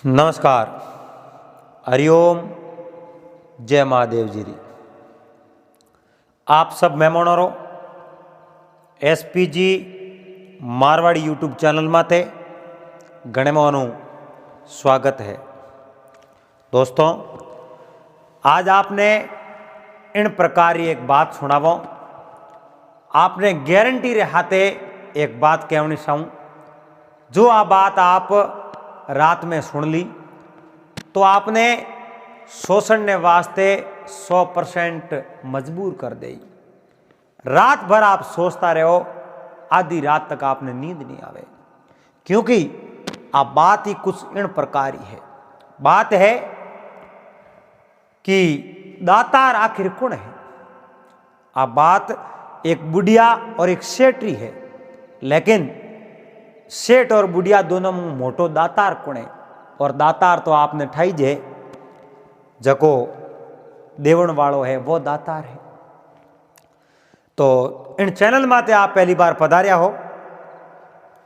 नमस्कार। हरिओम। जय महादेव जी री। आप सब मेहमानों एसपीजी मारवाड़ी यूट्यूब चैनल माते घणे मानु स्वागत है। दोस्तों, आज आपने इन प्रकार एक बात सुनावो। आपने गारंटी रे हाथे एक बात कहनी चाहूँ। जो आ बात आप रात में सुन ली तो आपने शोषण वास्ते 100% मजबूर कर दे। रात भर आप सोचता रहो, आधी रात तक आपने नींद नहीं आवे, क्योंकि आप बात ही कुछ इन प्रकार ही है। बात है कि दातार आखिर कौन है। आप बात एक बुढ़िया और एक सेठी है, लेकिन सेठ और बुढ़िया दोनों में मोटो दातार कौन है। और दातार तो आपने ठाई जे जको देवण वालों है वो दातार है। तो इन चैनल माते आप पहली बार पधार्या हो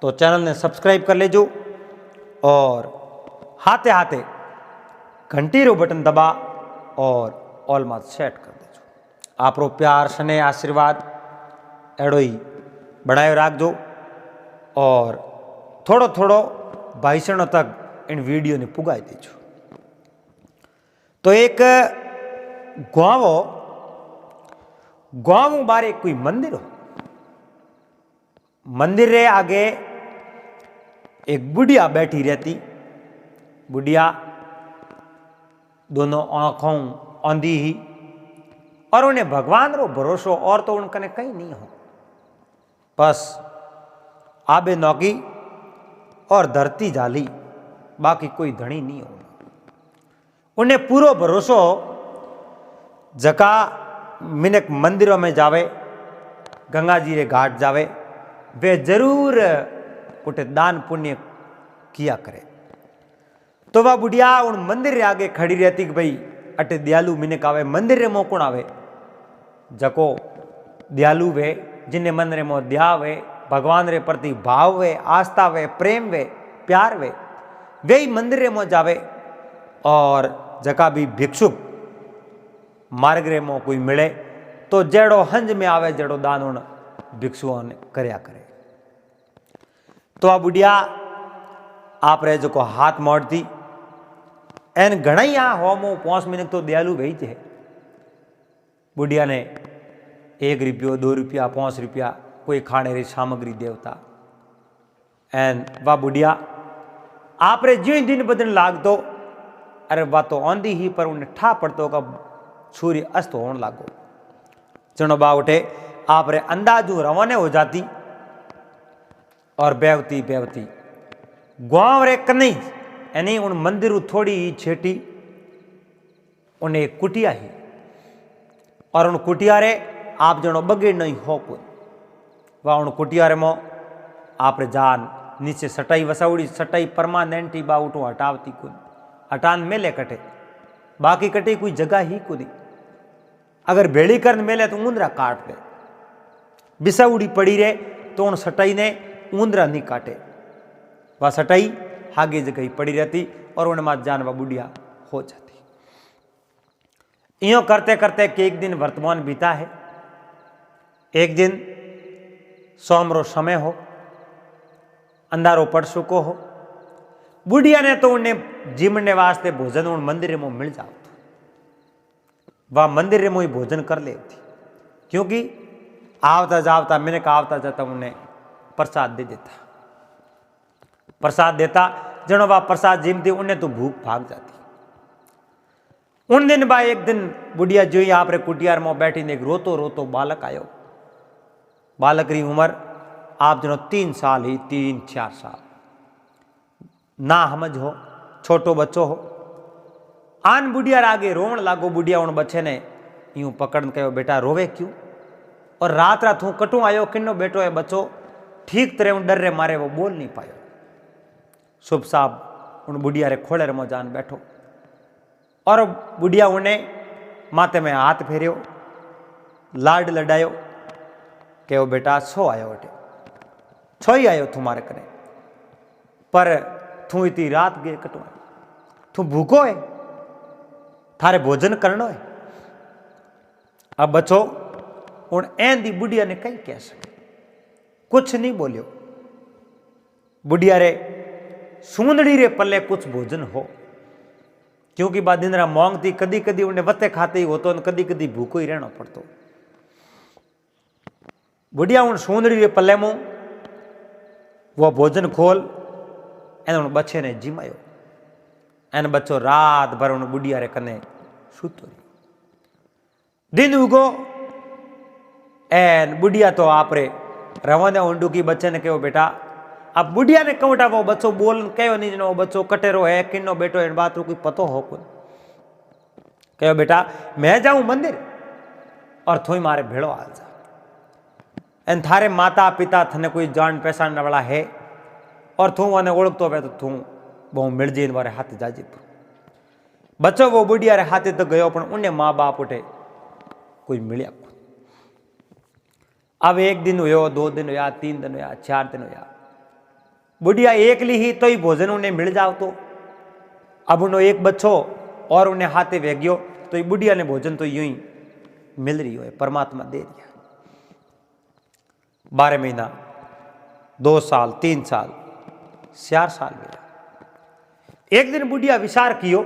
तो चैनल ने सब्सक्राइब कर लेजो और हाथे हाथे घंटी रो बटन दबा और ऑल मात सेट कर देजो। आपरो प्यार स्नेह आशीर्वाद एड़ो ही बनाए राखजो और थोड़ो थोड़ो भाईसणों तक इन वीडियो ने पुगाई दीजो। तो एक गांव बारे कोई मंदिर हो। मंदिर रे आगे एक बुढ़िया बैठी रहती। बुढ़िया दोनों आंखों औंधी ही, और उन्हें भगवान रो भरोसो और तो उनकने कहीं नहीं हो। बस आबे नौकी और धरती जाली, बाकी कोई धनी नहीं हो। उन्हें पूरो भरोसो जका मिनक मंदिरों में जावे, गंगा जी रे घाट जावे, वे जरूर उठे दान पुण्य किया करे। तो वह बुढ़िया उन मंदिर रे आगे खड़ी रहती कि भाई अटे दयालु मिनक आवे। मंदिर रे मोह कौन आवे? जको दयालु वे, जिन्हें मंदिर में दया वे, भगवान रे प्रति भाव वे, आस्था वे, प्रेम वे, प्यार वे, वे ही मंदिर रे मो जावे। और जका भी भिक्षुक मार्ग रे मो कोई मिले तो जेड़ो हंज में आवे, जेड़ो दान उन भिक्षुओं ने करया करे। तो आ बुढ़िया आप रे जो को हाथ मोड़ती एन घणाई आ होमो 5 मिनट तो दयालु भेज है। बुढ़िया ने 1 रुपयो 2 रुपया 5 रुपया कोई खाने री सामग्री देवता। एन वह बुढ़िया आप रे ज्यों दिन बदन लाग दो, अरे वह तो आंधी ही पर उन्हें ठा पड़तो का सूर्य अस्त होने लागो। चनो बा उठे आप रे अंदाजू रवाने हो जाती और बेवती बेवती गांव रे कन्नी यानी उन मंदिर थोड़ी ही छेटी उन्हें एक कुटिया ही, और उन कुटिया रे आप जनो बगेड़ नहीं हो कोई। वह उन कुटिया रे मो आप रे जान नीचे सटाई वसाउड़ी, सटाई परमानेंट ही बा उठो हटावती कुन हटान मेले कटे, बाकी कटे कोई जगह ही कुदी। अगर भेड़ी कर मेले तो ऊंदरा काट दे, बिसाउड़ी पड़ी रहे तो उन सटाई ने ऊंदरा नहीं काटे। वह सटाई आगे जगह ही पड़ी रहती और उन मात जान वह बुढ़िया हो जाती। इं करते करते कि एक दिन वर्तमान बीता है। एक दिन सोमरो समय हो, अंधारो पड़ चुको हो। बुढ़िया ने तो उन्हें जीमने वास्ते भोजन उन मंदिर में मिल जाओ। वह मंदिर में ही भोजन कर लेती, क्योंकि आवता जावता मैंने कहा आवता जाता उन्हें प्रसाद दे देता। प्रसाद देता जनो वह प्रसाद जीमती उन्हें तो भूख भाग जाती। उन दिन बा एक दिन बुढ़िया जो ही आप रे कुटियार में बैठी ने एक रोतो रोतो बालक आयो। बालक री उम्र आप जनो 3 साल ही, 3-4 साल ना समझ हो, छोटो बच्चो हो। आन बुढ़िया आगे रोवण लागो। बुढ़िया उन बच्चे ने यूं पकड़ कहो, बेटा रोवे क्यों? और रात रात हूँ कटू आयो, किन्नो बेटो है बच्चो? ठीक तरह उन डर रे मारे वो बोल नहीं पायो। शुभ साहब उन बुढ़िया रे खोले रे जान बैठो, और बुढ़िया उन्हें माथे में हाथ फेरियो, लाड लडायो, कहो बेटा छो आयो अटे? छो ही आयो तुम्हारे कने, पर तू इतनी रात गे कटवाई। तू भूखो है, थारे भोजन करनो है। अब बच्चों उन ऐन दी बुढ़िया ने कहीं कह सके, कुछ नहीं बोलियो। बुढ़िया रे सूंदड़ी रे पल्ले कुछ भोजन हो, क्योंकि बाद दिन रा मांगती, कदी कदी उन्हें वत्ते खाते ही होतो, कदी कदी भूखो ही रहना पड़तो। बुढ़िया उन सूंदड़ी रे पल्ले में वो भोजन खोल एने उन बच्चे ने जिमायो। एन बच्चो रात भर उन बुढ़िया रे कने सूतो रही। दिन उगो एन बुढ़िया तो आप रे रवाने उंडू की बच्चे ने कहो बेटा, अब बुढ़िया ने कहूटा वो बच्चो बोल कहो नहीं, वो बच्चो कटेरो है, किन्नो बेटो इन बात रो कोई पतो हो कोई। कहो बेटा मैं जाऊं मंदिर और थोई मारे भेड़ो हाल जा। एन थारे माता पिता थने कोई जान पहचान वाला है और तू wane ओळखतो वे तो तू बहु मिलजी वारे हाथ जाजी। बच्चो वो बुढ़िया रे हाथे तो गयो, पण उन्हें माँ बाप उठे कोई मिलिया। अब एक दिन हुयो, 2 दिन हुया, 3 दिन हुया, 4 दिन हुया। बुढ़िया एकली ही तो ही भोजन उन्हें मिल जाओ। तो अब उन्हों एक बच्चो और उन्हें हाथे वे गयो, तो बुढ़िया ने भोजन तो यूं ही मिल रही हो, परमात्मा दे दिया। 12 महीना, 2 साल, 3 साल, 4 साल गया। एक दिन बुढ़िया विचार कियो,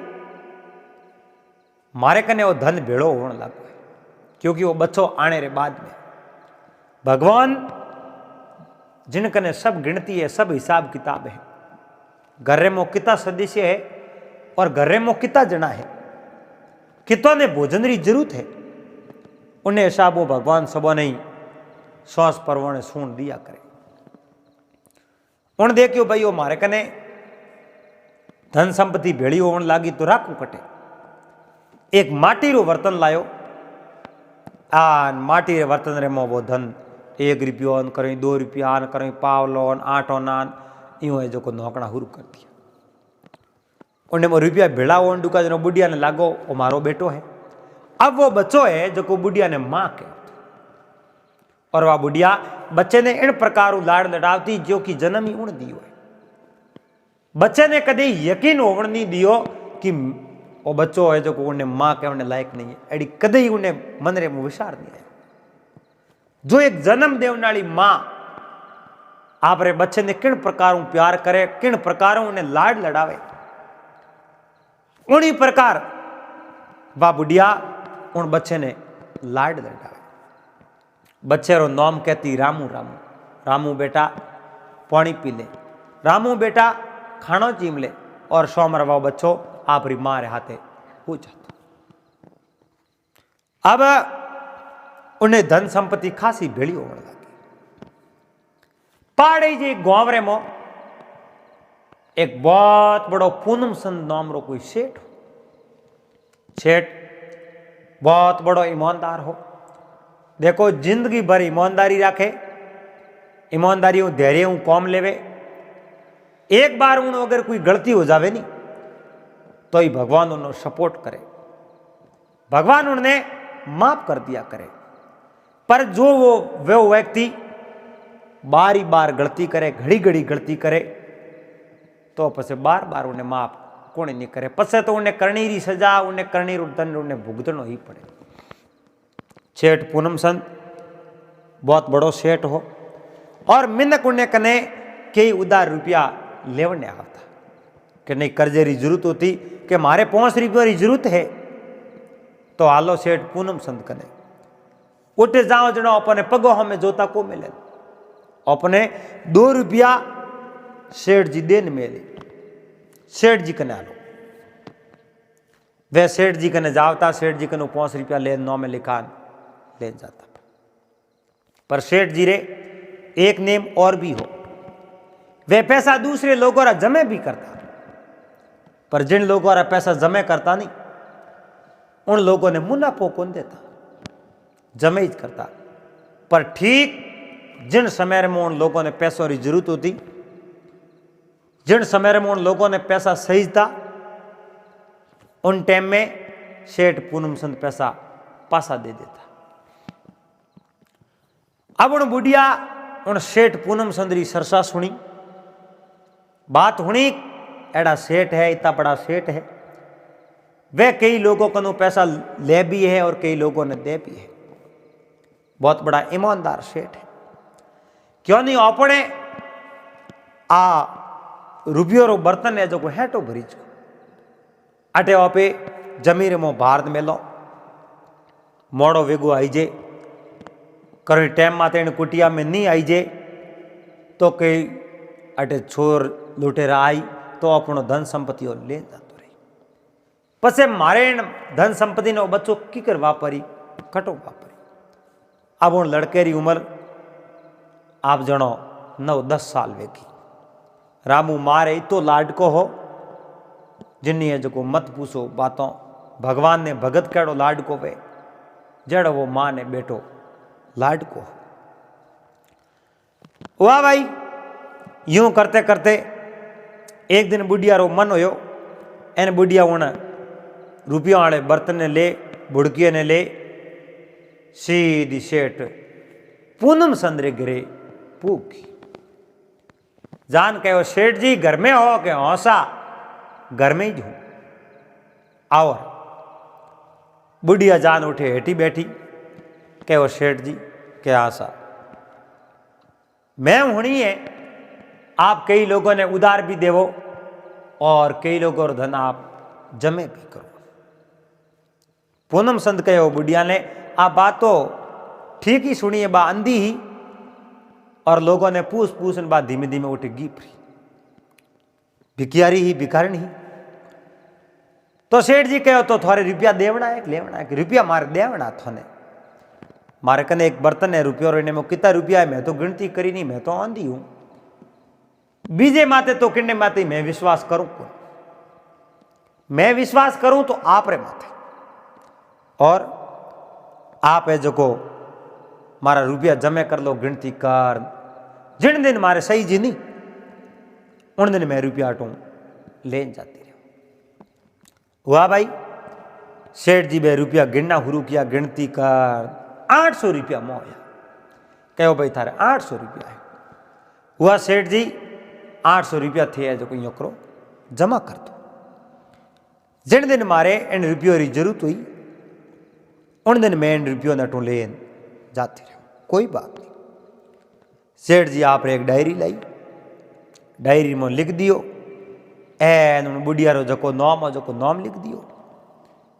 मारे कने वो धन भेड़ो होने लगो, क्योंकि वो बच्चो आने रे बाद में भगवान जिन कने सब गिनती है, सब हिसाब किताब है। घरे में कितना सदस्य है और घरे में कितना जना है, कितों ने भोजन री जरूरत है, उन्हें हिसाब वो भगवान सबो नहीं श्वास परवाने सुन दिया करे। उन देखियो भाई वो मारे कने धन संपत्ति भेड़ी होने लागी तो राखू कटे। एक माटी रो बर्तन लायो, आ माटी रे बर्तन रे मो वो धन 1 रुपयो आन करें, 2 रुपया आन करें, पावलो आटो नान यूं है जो को नौकड़ा हुरू कर दिया। उन्हें वो रुपया भेड़ा हो डुका जो बुढ़िया ने लागो वो मारो बेटो है। अब वो बच्चो है जो को बुढ़िया ने माँ के, और वह बुढ़िया बच्चे ने इन प्रकार लाड़ लड़ावती जो कि जन्म ही उन दियो है। बच्चे ने कदे यकीन होवन नहीं दियो कि वो बच्चो है जो को उन्हें माँ के उन्हें लायक नहीं है, एडी कदे ही उन्हें मन रे में विचार नहीं आया। जो एक जन्म देवनाली माँ आप रे बच्चे ने किन प्रकार प्यार करे, किन प्रकार उन्हें लाड़ लड़ावे, उन्हीं प्रकार वह बुढ़िया उन बच्चे ने लाड़ लड़ावे। बच्चे रो नाम कहती रामू। रामू, रामू बेटा पानी पी ले, रामू बेटा खानो चीम ले, और सोमर वो बच्चो आप री माँ रे हाथे हो जाता। अब उन्हें धन संपत्ति खासी भेड़ी होने लगी। पहाड़ी जी गांव रे मो एक बहुत बड़ो पूनम संत नाम रो कोई सेठ हो। सेठ बहुत बड़ो ईमानदार हो। देखो जिंदगी भर ईमानदारी रखे, ईमानदारी धैर्य कौम लेवे। एक बार उन अगर कोई गलती हो जावे नहीं तो ही भगवान उन्हें सपोर्ट करे, भगवान उन्हें माफ कर दिया करे। पर जो वो व्यक्ति बार ही बार गलती करे, घड़ी घड़ी गलती करे, तो पसे बार बार उन्हें माफ कोने नहीं करे। पसे तो उन्हें करनी री सजा, उन्हें करनी रू दंड उन्हें भुगतनो ही पड़े। सेठ पूनम संत बहुत बड़ो सेठ हो, और मिनक उन्हें कने कई उधार रुपया लेवने आता कि नहीं कर्जे री जरूरत होती कि मारे 5 रुपये री जरूरत है, तो हालो सेठ पूनम संत कने उठे जाओ जनो अपने पगो हमें जोता को मिले, अपने 2 रुपया सेठ जी देन मेले, सेठ जी कने आलो। वे सेठ जी कने जावता, सेठ जी कने 5 रुपया ले नौ में लिखान ले जाता। पर सेठ जी रे एक नेम और भी हो, वे पैसा दूसरे लोगों रा जमे भी करता, पर जिन लोगों रा पैसा जमे करता नहीं उन लोगों ने मुनाफो कौन देता, जमे ही करता। पर ठीक जिन समय में उन लोगों ने पैसों की जरूरत होती, जिन समय में उन लोगों ने पैसा सहीजता, उन टाइम में सेठ पूनम संत पैसा पासा दे देता। अब उन बुढ़िया उन सेठ पूनम संत री सरसा सुनी, बात हुनी एड़ा सेठ है, इतना बड़ा सेठ है, वे कई लोगों को पैसा ले भी है और कई लोगों ने दे भी है। बहुत बड़ा ईमानदार सेठ है। क्यों नहीं अपने आ रुपयो रो बर्तन है जो हेटो भरी छो अटे आपे जमीर मो भारत मेलो मोड़ो वेगो आई जे कहीं टाइम माते कुटिया में नहीं आई जे तो कई अटे छोर लुटेरा आई तो अपनो धन संपत्ति ले जातो रही। पछे मारे धन संपत्ति ने बच्चों की कर वापरी कटो वापरी। अब उन लड़के री उम्र आप जनो 9-10 साल वेगी। रामू मारे इतो लाडको हो जिन्नी है जो मत पूछो बातों। भगवान ने भगत केड़ो लाडको वे जड़ो वो मां ने बेटो लाडको। वाह भाई यूं करते करते एक दिन बुढ़िया रो मन होयो एन बुढ़िया उन रुपया वाले बर्तन ने ले बुड़किए ने ले सीधी सेठ पूनम संदरे गिरे पूकी। जान कहो सेठ जी घर में हो के हौसा घर में ही हूं आओ। बुढ़िया जान उठे हेठी बैठी कहो सेठ जी के आशा मैं हुणी है। आप कई लोगों ने उधार भी देवो और कई लोगों का धन आप जमे भी करो। पूनम संत कहो बुढ़िया ने आप बात तो ठीक ही सुनी है बा अंधी ही और लोगों ने पूछ पूछ बाद धीमे धीमे उठे गीपरी भिकियारी ही भिखारिणी ही। तो सेठ जी कहो तो थोड़े रुपया देवना है लेवना है कि रुपया मारे देवना थोने मारे कने एक बर्तन है रुपया रहने में कितना रुपया है मैं तो गिनती करी नहीं मैं तो आंधी हूं बीजे माते तो किन्ने माते मैं विश्वास करूं मैं विश्वास करूं तो आप रे माते और आप है जो को मारा रुपया जमे कर लो गिनती कर जिन दिन मारे सही जी नहीं उन दिन मैं रुपया हटू लेन जाती रहो। हुआ भाई सेठ जी बे रुपया गिनना शुरू किया गिनती कर 800 रुपया मोया कहो भाई थारे 800 रुपया है। हुआ सेठ जी 800 रुपया थे जो कोई करो जमा कर दो। जिन दिन मारे इन रुपयों की जरूरत हुई उन दिन मैं इन रुपयों ने टू लेन जाती रहो कोई बात नहीं। सेठ जी आप एक डायरी लाई डायरी में लिख दियो एन बुढ़िया रो जो नाम हो जो नाम लिख दियो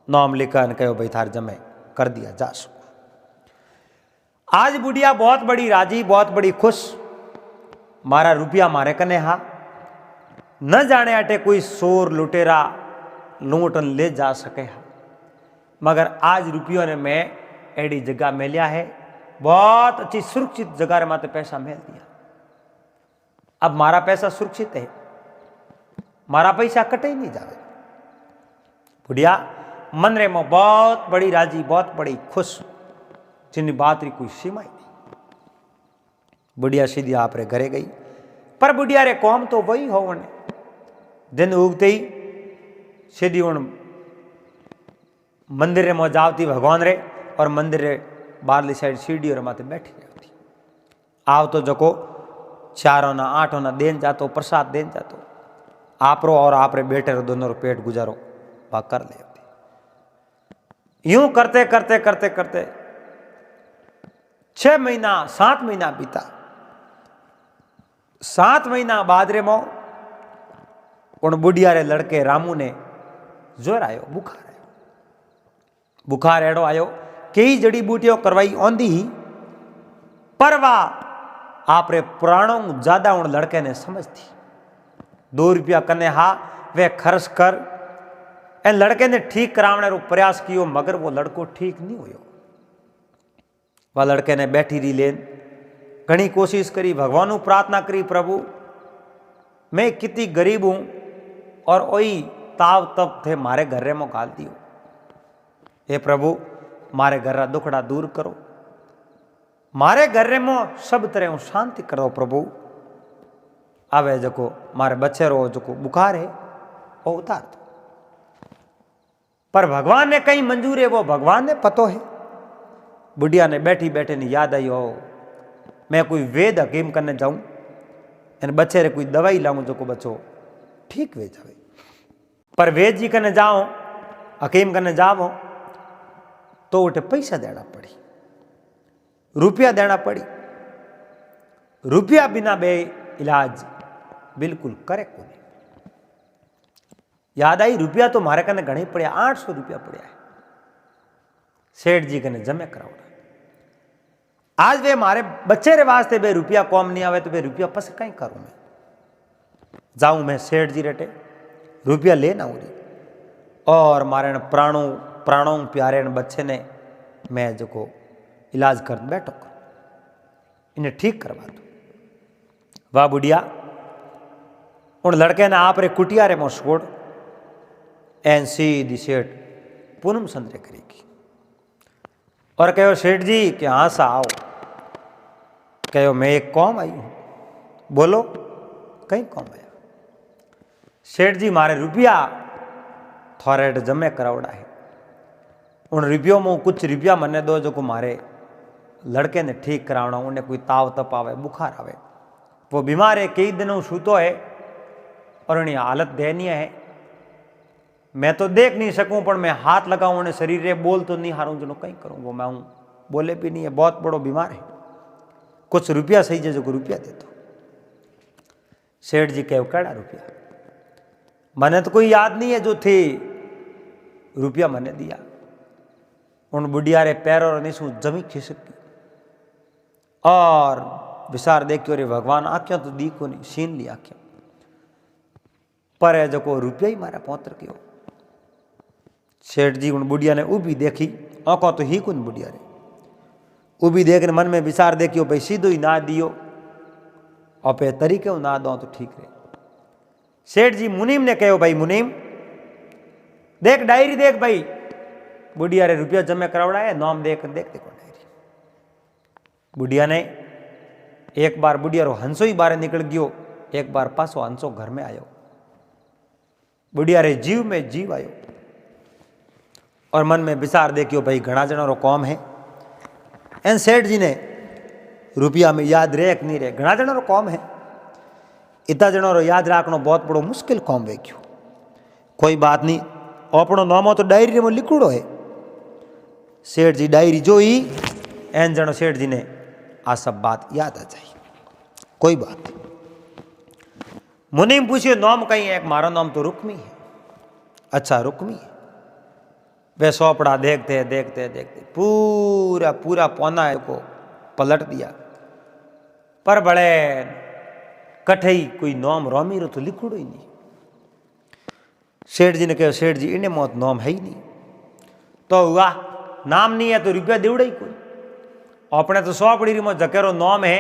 नाम लिखा कहो भाई थार जमे कर दिया जा सको। आज बुढ़िया बहुत बड़ी राजी बहुत बड़ी खुश मारा रुपया मारे कने हा न जाने अटे कोई सोर लुटेरा लूटन ले जा सके हा मगर आज रुपयों ने मैं एडी जगह में लिया है बहुत अच्छी सुरक्षित जगह माते पैसा मिल दिया। अब मारा पैसा सुरक्षित है मारा पैसा कटे ही नहीं जावे। बुढ़िया मन रे में बहुत बड़ी राजी बहुत बड़ी खुश जिन बात री कोई सीमा ही नहीं। बुढ़िया सीधी आप रे घरे गई पर बुढ़िया रे कौम तो वही हो दिन उगते ही सीधी उन मंदिर रे में जावती भगवान रे और मंदिर रे बारली साइड सीढ़ी और माते बैठी रहती। आव तो जको 4 ना 8 ना देन जातो प्रसाद देन जातो आपरो और आप रे बेटे रो दोनों रो पेट गुजारो बा कर ले। यूं करते करते करते करते 6 महीना 7 महीना बीता। 7 महीना बाद रे मो उन बुढ़िया रे लड़के रामू ने जोर आयो बुखार एड़ो आयो कई जड़ी बूटियों करवाई औंधी ही पर वाह आप रे पुराणों ज्यादा उन लड़के ने समझ थी। 2 रुपया कने हा वे खर्च कर ए लड़के ने ठीक करावने रो प्रयास कियो मगर वो लड़को ठीक नहीं हुयो। वह लड़के ने बैठी रही लेन घनी कोशिश करी भगवान प्रार्थना करी प्रभु मैं कितनी गरीब हूं और वही ताव तब थे मारे घर में गाल दियो। हे प्रभु मारे घर दुखड़ा दूर करो मारे घर में सब तरह शांति करो प्रभु। आवे जो मारे बच्चे रो जो बुखार है वो उतार दो। पर भगवान ने कहीं मंजूर है वो भगवान ने पतो है। बुढ़िया ने बैठी बैठे ने याद आई हो मैं कोई वेद हकीम करने जाऊं एन बच्चे रे कोई दवाई लाऊं जो को बच्चो ठीक वे जावे। पर वेद जी कने जाओ हकीम कने जावो तो उठे पैसा देना पड़ी, रुपया देना पड़ी। रुपया बिना बे इलाज बिल्कुल करे को नहीं। याद आई रुपया तो मारे कने घणे पड़िया, 800 रुपया पड़िया है सेठ जी कने जमे करावड़ा। आज वे मारे बच्चे रे वास्ते बे रुपया कौम नहीं आवे तो बे रुपया पस कहीं करूं मैं, जाऊं मैं सेठ जी रेटे रुपया लेना हो रही और मारे प्राणों प्यारे बच्चे ने मैं जो को इलाज कर बैठो कर इन्हें ठीक करवा दो। वाह बुढ़िया उन लड़के ने आप रे कुटिया रे मोड़ एन सीधी सेठ पूनम संतरे करेगी और कहो सेठ जी कि हाँ सा आओ। कहो मैं एक कौम आई हूं, बोलो कहीं कौम आया। सेठ जी मारे रुपया थोड़े जमे करावड़ा है, उन रुपयों में कुछ रुपया मने दो जो को मारे लड़के ने ठीक करावना। उन्हें कोई ताव तप आवे बुखार आवे, वो बीमार है कई दिनों सूतो है और उन्हें हालत दयनीय है। मैं तो देख नहीं सकूं पर मैं हाथ लगाऊं उन्हें शरीर रे बोल तो नहीं हारूं जो कहीं करूं। वो मैं हूं बोले भी नहीं है, बहुत बड़ो बीमार है, कुछ रुपया सही जो को रुपया दे दो। सेठ जी कहो केड़ा रुपया, मने तो कोई याद नहीं है जो थे रुपया मने दिया। उन बुढ़िया रे पैरों रे नीसू जमी खिसकी और विसार देखियो रे भगवान आख्या तो दी को नहीं सीन ली आख्या पर है जो को रुपया ही मारा पौत्र क्यों। सेठ जी उन बुढ़िया ने उभी देखी, औको तो ही कुन बुढ़िया रे उभी देखने मन में विचार देखियो भाई सीधो ही ना दियो और पे तरीके ना दो तो ठीक रहे। सेठ जी मुनीम ने कहो भाई मुनीम देख डायरी देख भाई, बुढ़िया रे रुपया जमे करावड़ा है, नाम देख देख देखो डायरी। बुढ़िया ने एक बार बुढ़िया रो हंसो ही बाहर निकल गयो, एक बार पासो हंसो घर में आयो। बुढ़िया रे जीव में जीव आयो और मन में विचार देखियो भाई घना जना रो कौम है। एन सेठ जी ने रुपया में याद रहे कि नहीं रहे, घना जना रो कौम है, इतना जनो रो याद रखना बहुत बड़ो मुश्किल कौम वे क्यों। कोई बात नहीं, अपनो नामो तो डायरी में लिखुड़ो है। सेठ जी डायरी जो ही एन जनो सेठ जी ने आ सब बात याद आ जाई। कोई बात मुनीम पूछियो नाम कहीं है, मारो नाम तो रुक्मी है। अच्छा रुक्मी है। वे सौपड़ा देखते देखते देखते पूरा पूरा पौना को पलट दिया पर बड़े कठे ही कोई नाम रोमी रो तो लिखुड़ो ही नहीं। सेठ जी ने कहा सेठ जी इन्हें मौत नाम है ही नहीं। तो हुआ नाम नहीं है तो रुपया देवड़ा ही कोई, अपने तो 100 पड़ी में जकेरो नाम है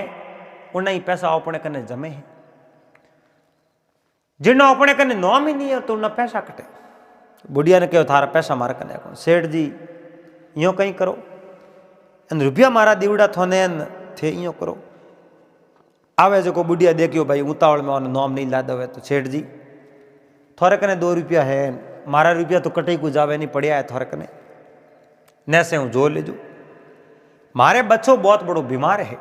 उन्हें ही पैसा अपने कने जमे है। जिन्हों अपने कने नाम ही नहीं है तो उन्हें पैसा कटे। बुढ़िया ने कहो थारा पैसा मारा कने को। सेठ जी यो कहीं करो, रुपया मारा दीवड़ा थोने थे यो करो। आवे जो को बुढ़िया देखियो भाई उतावल में नाम नहीं ला दे तो सेठ जी थोड़े कने 2 रुपया है, मारा रुपया तो कटे को जावे नहीं पड़िया है थोड़े कने नैसे हूँ जो ले जो। मारे बच्चो बहुत बड़ो बीमार है,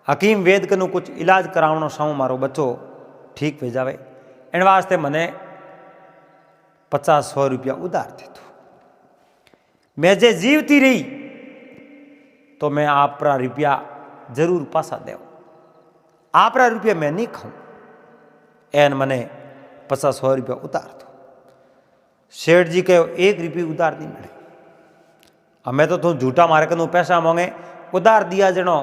हकीम वेद कनु कुछ इलाज करावनो साऊं मारो बच्चो ठीक हो जावे। इन वास्ते मने 50-100 रुपया उधार दे दो। मैं जे जीवती रही तो मैं आपरा रुपया जरूर पासा दे, आपरा रुपया मैं नहीं खाऊं, एन मने 50-100 रुपया उधार दो। सेठ जी कहो 1 रुपये उधार नहीं मिले, हमें तो तू झूठा मारे कनु पैसा मांगे, उधार दिया जनो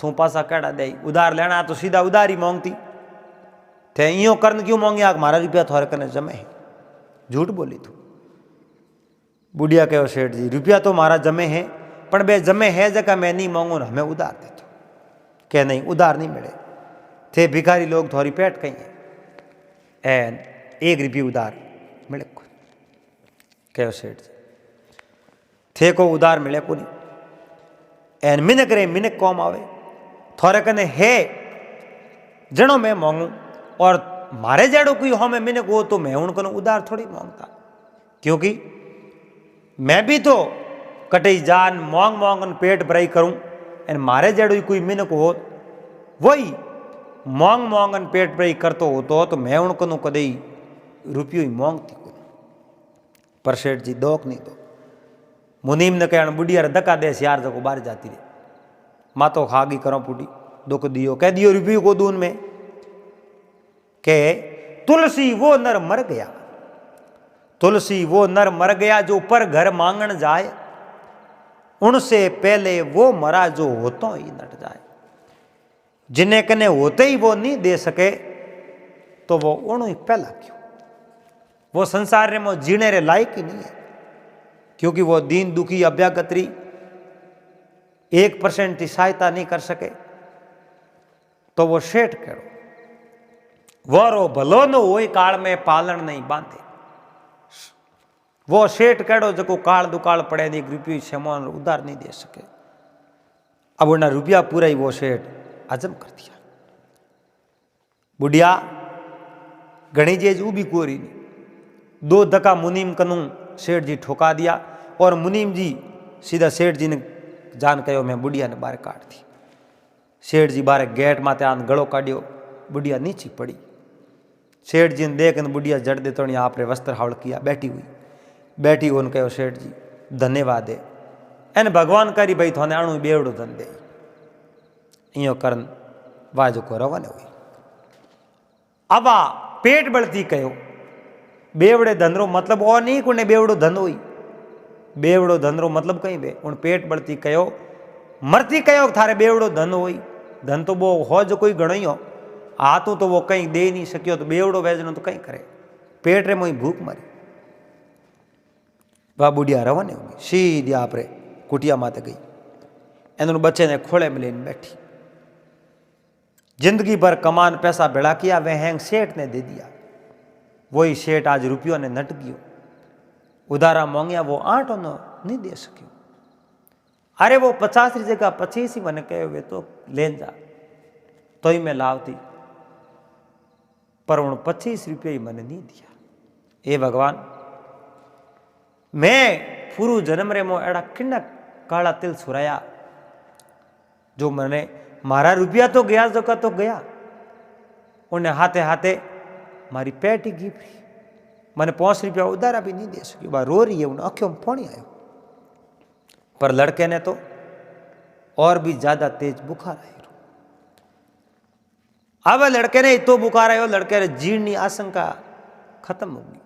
तू पासा केड़ा दे। उधार लेना तो सीधा उधार ही मांगती थे, यो करन क्यों मांगी आग मारा रुपया थोड़े कने जमे है, झूठ बोली तू। बुढ़िया कहो सेठ जी रुपया तो मारा जमे है पर बे जमे है जगह मैं नहीं मांगू ना, हमें उधार दे दो। क्या नहीं उधार नहीं मिले थे, भिखारी लोग थोड़ी पेट कहीं है एन 1 रुपये उधार मिले को। कहो सेठ जी थे को उधार मिले को नहीं, एन मिनक रे मिनक कौम आवे थोड़े कने है जनो मैं मांगू और मारे जेड़ो कोई हो मैं मिनक हो तो मैं उनको उधार थोड़ी मांगता, क्योंकि मैं भी तो कटई जान मांग मांगन पेट भराई करूं। एन मारे जेड़ो कोई मिनक हो वही मांग मांगन पेट भराई करतो हो तो मैं उनको कदई रुपयो ही मांगती को। पर सेठ जी दोक नहीं दो। मुनीम ने कह बुढ़िया रे धक्का दे यार जको बाहर जाती रे मातो खागी करो पुटी दुख दियो कह दियो रुपये को दून में के तुलसी वो नर मर गया, तुलसी वो नर मर गया जो पर घर मांगन जाए, उनसे पहले वो मरा जो होतो ही नट जाए। जिन्हें कने होते ही वो नहीं दे सके तो वो उन ही पहला क्यों, वो संसार में जीने रे लायक ही नहीं है, क्योंकि वो दीन दुखी अभ्यागत्री 1% की सहायता नहीं कर सके तो वो शेठ करो। वरो भलो न हो काल में पालन नहीं बांधे। वो शेठ कहो जो काल दुकाल पड़े नहीं रुपये सेमोन उधार नहीं दे सके। अब उन्हें रुपया पूरा ही वो शेठ हजम कर दिया। बुढ़िया घनी जेज भी कोरी नहीं। 2 धक्का मुनीम कनू सेठ जी ठोका दिया और मुनीम जी सीधा सेठ जी ने जान कहो मैं बुढ़िया ने बाहर काट दी। सेठ जी बाहर गेट माते आन गलो काढ़ियो, बुढ़िया नीची पड़ी। सेठ जी ने देख बुढ़िया जड़ दे तो आपने वस्त्र हावड़ किया बैठी हुई। बैठी उन कहो सेठ जी धन्यवाद है एन भगवान करी भाई थोने अणु बेवड़ो धन दे इं करन वाजो को रवन हुई। अब आ पेट बढ़ती कहो बेवड़े धनरो मतलब और नहीं कोने बेवड़ो धन हुई। बेवड़ो धनरो मतलब कहीं बे उन पेट बढ़ती कहो मरती कहो थारे बेवड़ो धन हुई। धन तो वो हो जो कोई गणो ही हो हाथों तो वो कहीं दे नहीं सकियो तो बेवड़ो वेजनो तो कहीं करे पेट रे मोई भूख मरी। वह बुढ़िया रवाने हुई सीधी आपरे कुटिया माते गई। एनु बच्चे ने खोले में लेने बैठी। जिंदगी भर कमान पैसा भेड़ा किया वह हैंग सेठ ने दे दिया। वही सेठ आज रुपयों ने नट गयो। उधारा मांगिया वो 8 नहीं दे सक्यो। अरे वो 50 की जगह 25 ही मैंने कहे वे तो लेन जा तो ही मैं लावती पर उन 25 रुपये ही मैंने नहीं दिया। ए भगवान मैं पूरु जन्म रे मो एड़ा किन्ना काला तिल सुराया जो मैंने मारा रुपया तो गया जो का तो गया उन्हें हाथे हाथे मारी पेट ही गिफरी मैंने 5 रुपया उधारा भी नहीं दे सकी। बा रो रही है उन आंखों में पानी आयो। पर लड़के ने तो और भी ज्यादा तेज बुखार आयो। अब लड़के ने इतो बुखार आयो लड़के ने जीवन की आशंका खत्म हो गई।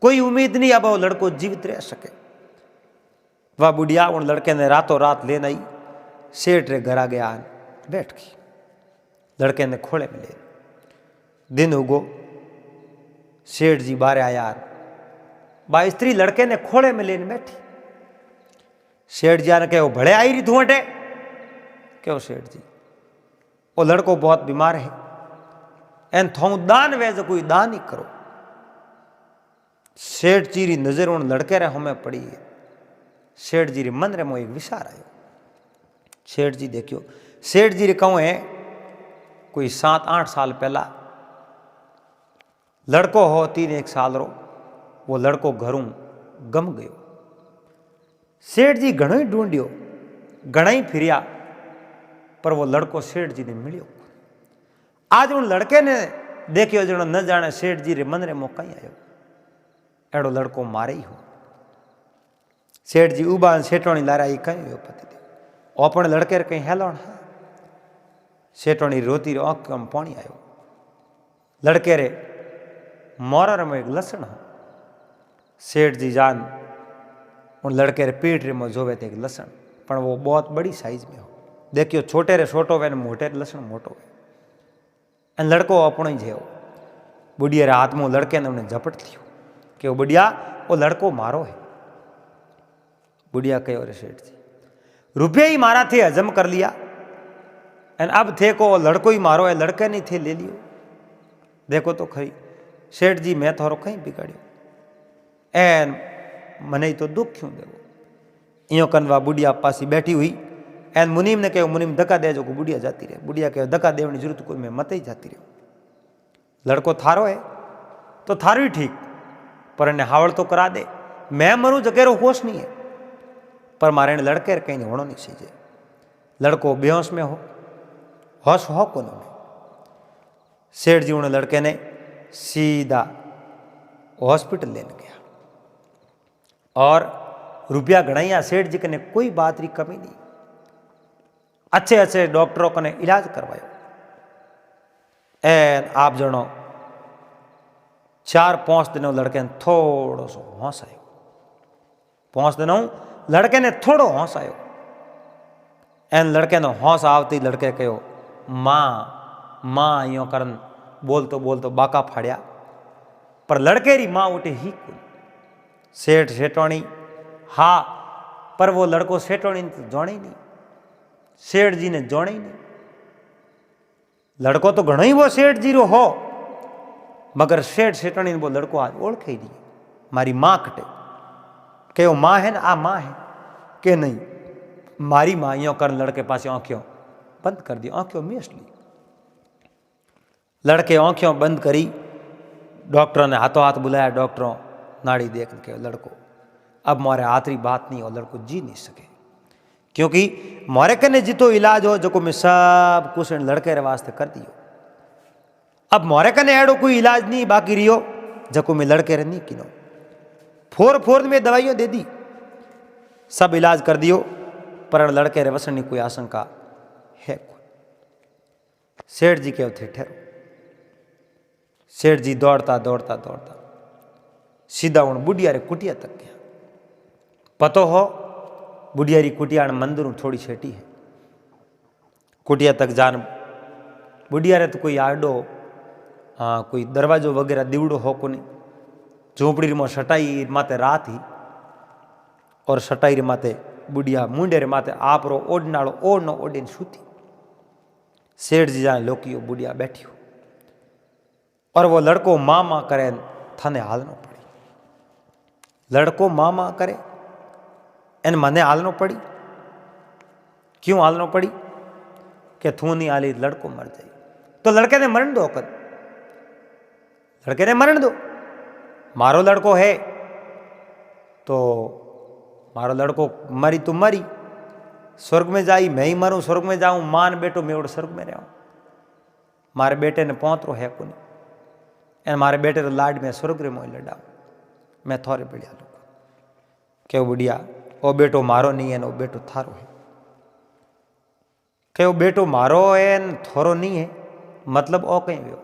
कोई उम्मीद नहीं अब वो लड़को जीवित रह सके। वह बुढ़िया उन लड़के ने रातों रात लेन आई सेठ रे घर आ गया बैठ गई। लड़के ने खोले में ले दिन उगो सेठ जी बारे आया बा स्त्री लड़के ने खोले में लेने बैठी। सेठ जी ने कहो भले आई रही तू हटे क्यों सेठ जी वो लड़को बहुत बीमार है एन थो दान वे जो कोई दान ही करो। सेठ जी री नजर उन लड़के रे हमें पड़ी है। सेठ जी रे मन रे मो एक विचार आयो। सेठ जी देखियो सेठ जी रे कहूँ है कोई 7-8 साल पहला लड़को हो 3-1 साल रो वो लड़को घरों गम गयो। सेठ जी घणो ही ढूंढियो घणा ही फिरिया पर वो लड़को सेठ जी ने मिलियो। आज उन लड़के ने देखियो जो न जाने सेठ जी रे मन रे मो कहीं आयो एड़ो लड़को मारे ही हो। सेठ जी उबा सेठोणी लारा कहीं हो पति दे अपने लड़के रे कहीं हेलोण सेठोणी रोती रो आंख में पानी आयो। लड़के रे मोर में एक लसण हो। सेठ जी जान उन लड़के रे पेट रे में जोवे थे एक लसण पर वो बहुत बड़ी साइज में हो। देखियो छोटे रे छोटो वे मोटे रे लसण मोटो वे एन लड़को अपनो ही जेव। बुढ़िया रे हाथ में लड़के ने उन्हें झपट लियो कि वो बुढ़िया वो लड़को मारो है। बुढ़िया कहो रे सेठ जी रुपये ही मारा थे हजम कर लिया एन अब थे को लड़को ही मारो है लड़के नहीं थे ले लियो। देखो तो खरी सेठ जी मैं थोड़ो कहीं बिगाड़ियो एन मने तो दुख क्यों देवो। इं कनवा बुढ़िया पासी बैठी हुई एन मुनीम ने कहो मुनीम धक्का दे जो को बुढ़िया जाती रहे। बुढ़िया कहो धक्का देवनी जरूरत कोई मैं मत ही जाती रहो। लड़को थारो है तो थारो ही ठीक पर इन्हें हावड़ तो करा दे। मैं मरूं जगेरो होश नहीं है पर मारे लड़के कहीं होना नहीं सीजे। लड़को बेहोश में हो होश हो को नहीं। सेठ जी उन्हें लड़के ने सीधा हॉस्पिटल लेने गया। और रुपया गणाइया सेठ जी कने कोई बात री कमी नहीं। अच्छे अच्छे डॉक्टरों कने इलाज करवायो। एन आप जणो 4-5 दिनों लड़के ने थोड़ो सो होश आयो। 5 दिनों लड़के ने थोड़ो होश आयो। एन लड़के ने होश आवती लड़के कहो मां मां यो करन बोलतो बोलतो बाका फाड़िया, पर लड़के री मां उठे ही कोई। सेठ सेठवाणी हाँ, पर वो लड़को सेठवाणी ने तो जोड़े ही नहीं, सेठ जी ने जोड़े ही नहीं। लड़को तो घणो ही वो सेठ जी रो हो, मगर सेठ सेठवाणी ने वो लड़को आज ओळखे ही नहीं। मारी मां कटे के वो मां है ना, आ मां है के नहीं, मारी मां यो कर लड़के पास आंखियों बंद कर दी, आंखियों मीच ली। लड़के आंखियों बंद करी, डॉक्टरों ने हाथों हाथ बुलाया। डॉक्टरों नाड़ी देख के लड़को अब मोरे हाथ री बात नहीं हो, लड़को जी नहीं सके, क्योंकि मोरे कने जितो इलाज हो जो मैं सब कुछ लड़के रे वास्ते कर दियो। अब मोरे कने एड़ो कोई इलाज नहीं बाकी रियो जको मैं लड़के रे नहीं किनो। फोर फोर में दवाइयों दे दी, सब इलाज कर दियो, पर लड़के रे वसण कोई आशंका है कोई। सेठ जी के थे ठहरो। सेठ जी दौड़ता दौड़ता दौड़ता सीधा उन बुढ़िया रे कुटिया तक गया। पतो हो बुढ़िया री कुटिया मंदिर थोड़ी छेटी है। कुटिया तक जान बुढ़िया रे तो कोई आडो कोई दरवाजो वगैरह दीवड़ो हो को नहीं। झोपड़ी में सटाई माते रात ही, और सटाई रे माते बुढ़िया मुंडे रे माते आप रो ओढ़नाड़ो ओढ़नो ओढ़ीने सूती। सेठ जी जाने लोकियो बुढ़िया बैठी हो, और वो लड़को माँ माँ करे थाने हालनो पड़ी। लड़को माँ माँ करे एन मने हालनो पड़ी। क्यों हालनो पड़ी? कि थू नहीं हाली लड़को मर जाए। तो लड़के ने मरण दो, कद लड़के ने मरण दो। मारो लड़को है तो मारो लड़को मरी तो मरी, स्वर्ग में जाई, मैं ही मरूं स्वर्ग में जाऊं, मान बेटो मैं उड़ स्वर्ग में रहूं। मारे बेटे ने पहुंचरो है को नहीं, एन मारे बेटे तो लाड में स्वर्ग रे मोई लड़ाऊं, मैं थोड़े बढ़िया लोग के बुढ़िया ओ बेटो मारो नहीं है, ओ बेटो थारो है। के बेटो मारो है थोरो नहीं है, मतलब ओ कहीं व्यो।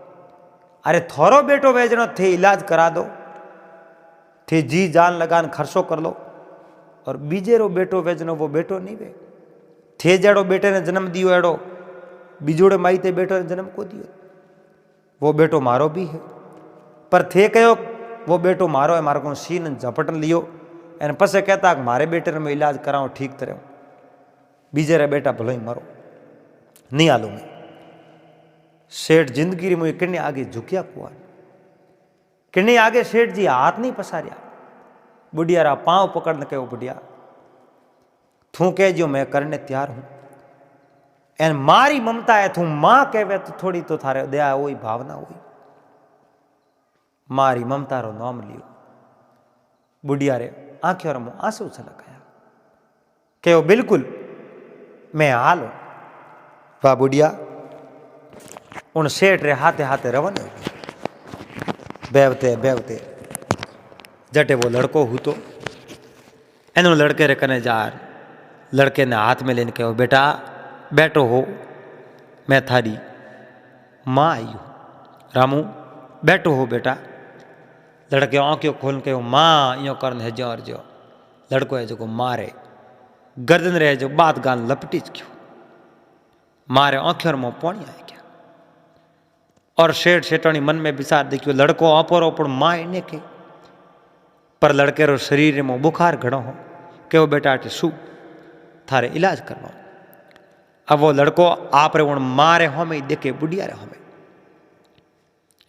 अरे थोरो बेटो वेजनो थे इलाज करा दो, थे जी जान लगान खर्चो कर लो, और बीजेरो बेटो वेजनो वो बेटो नहीं वे। थे जड़ो बेटे ने जन्म दियो एड़ो बीजोड़े माई ते बेटो ने जन्म को दियो, वो बेटो मारो भी है। पर थे कहो वो बेटो मारो है, मारो को सीन झपटन लियो एन पसे कहता मारे बेटे ने मैं इलाज कराऊं ठीक तरह, बीजे रे बेटा भलो ही मरो नहीं आलू मैं। सेठ जिंदगी री मुझे किन्ने आगे झुकिया कुआर, किन्ने आगे सेठ जी हाथ नहीं पसारिया। बुढ़िया रा पांव पकड़ने कहो बुढ़िया थू कह जो मैं करने तैयार हूं, एन मारी ममता है तू मां कहवे तो थोड़ी तो थारे दया हुई भावना हुई। मारी ममता रो नाम लियो। बुढ़िया रे आंखों में आंसू छलकाया, कहो बिल्कुल मैं हाल हूं। वाह बुढ़िया उन सेठ रे हाथे हाथे रवन बेवते बेवते जटे वो लड़को हूँ तो एनो लड़के रे कने जार, लड़के ने हाथ में लेने कहो बेटा बैठो हो, मैं थारी माँ आई हूँ। रामू बैठो हो बेटा। लड़के आंखों खोल के माँ यो करन है जो और जो लड़को है जो मारे गर्दन रहे जो बात गान लपटी क्यों मारे आंखों में पानी आ गया। और सेठ सेठानी मन में विचार देखियो लड़को आपरो पण माँ इने के, पर लड़के रो शरीर में बुखार घणो हो के बेटा शू थारे इलाज करवा। अब वो लड़को आप रे मारे हो में देखे बुढ़िया रे हो में।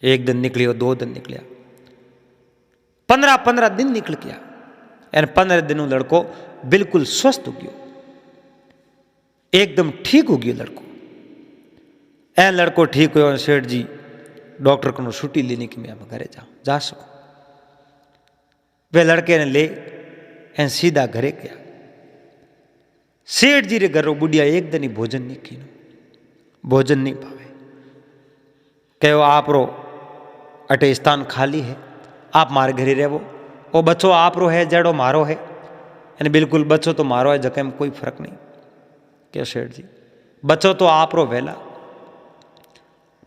एक दिन निकलियो, 2 दिन निकलिया, 15 दिन निकल गया। एन 15 दिनों लड़को बिल्कुल स्वस्थ हो गयो, एकदम ठीक हो गयो लड़को। एन लड़को ठीक हो, सेठ जी डॉक्टर को छुट्टी लेने की मैं घरे जा सको। वे लड़के ने ले एन सीधा घरे गया। सेठ जी रे घर बुढ़िया एक दिन ही भोजन नहीं कीनो, भोजन नहीं पावे। कहो आप रो अटे स्थान खाली है, आप मारे घरे रहो वो बच्चो आपरो है जड़ो मारो है यानी बिल्कुल बच्चो तो मारो है जके में कोई फर्क नहीं के सेठ जी बच्चो तो आपरो वेला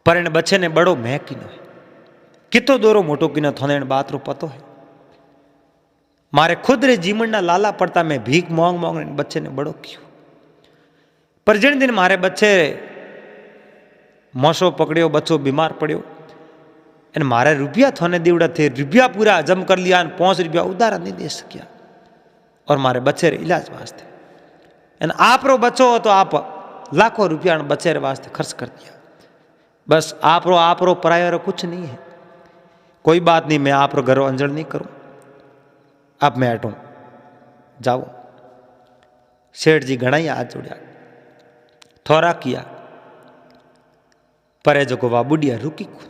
पर इन बच्चे ने बड़ो मैं कीनो है कितो दोरो मोटो कीनो थोने इन बात रो पतो है मारे खुद रे जीवन ना लाला पड़ता मैं भीख मोंग मोंग इन बच्चे ने बड़ो कियो पर जिन दिन मारे बच्चे मोसो पकड़ियो बच्चो बीमार पड़ियो एन मारे रुपया थोने दीवड़ा थे रुपया पूरा हजम कर लिया 5 रुपया उधार नहीं दे सकिया और मारे बच्चे रे इलाज वास्ते एन आप रो बच्चो हो तो आप लाखों रुपया बच्चे रे वास्ते खर्च कर दिया बस आप रो पराया रो कुछ नहीं है कोई बात नहीं मैं आप रो घरों अंजड़ नहीं करूं अब मैं हटूं जाओ सेठ जी घना ही हाथ जोड़िया थोड़ा किया पर जो को वा बुढ़िया रुकी को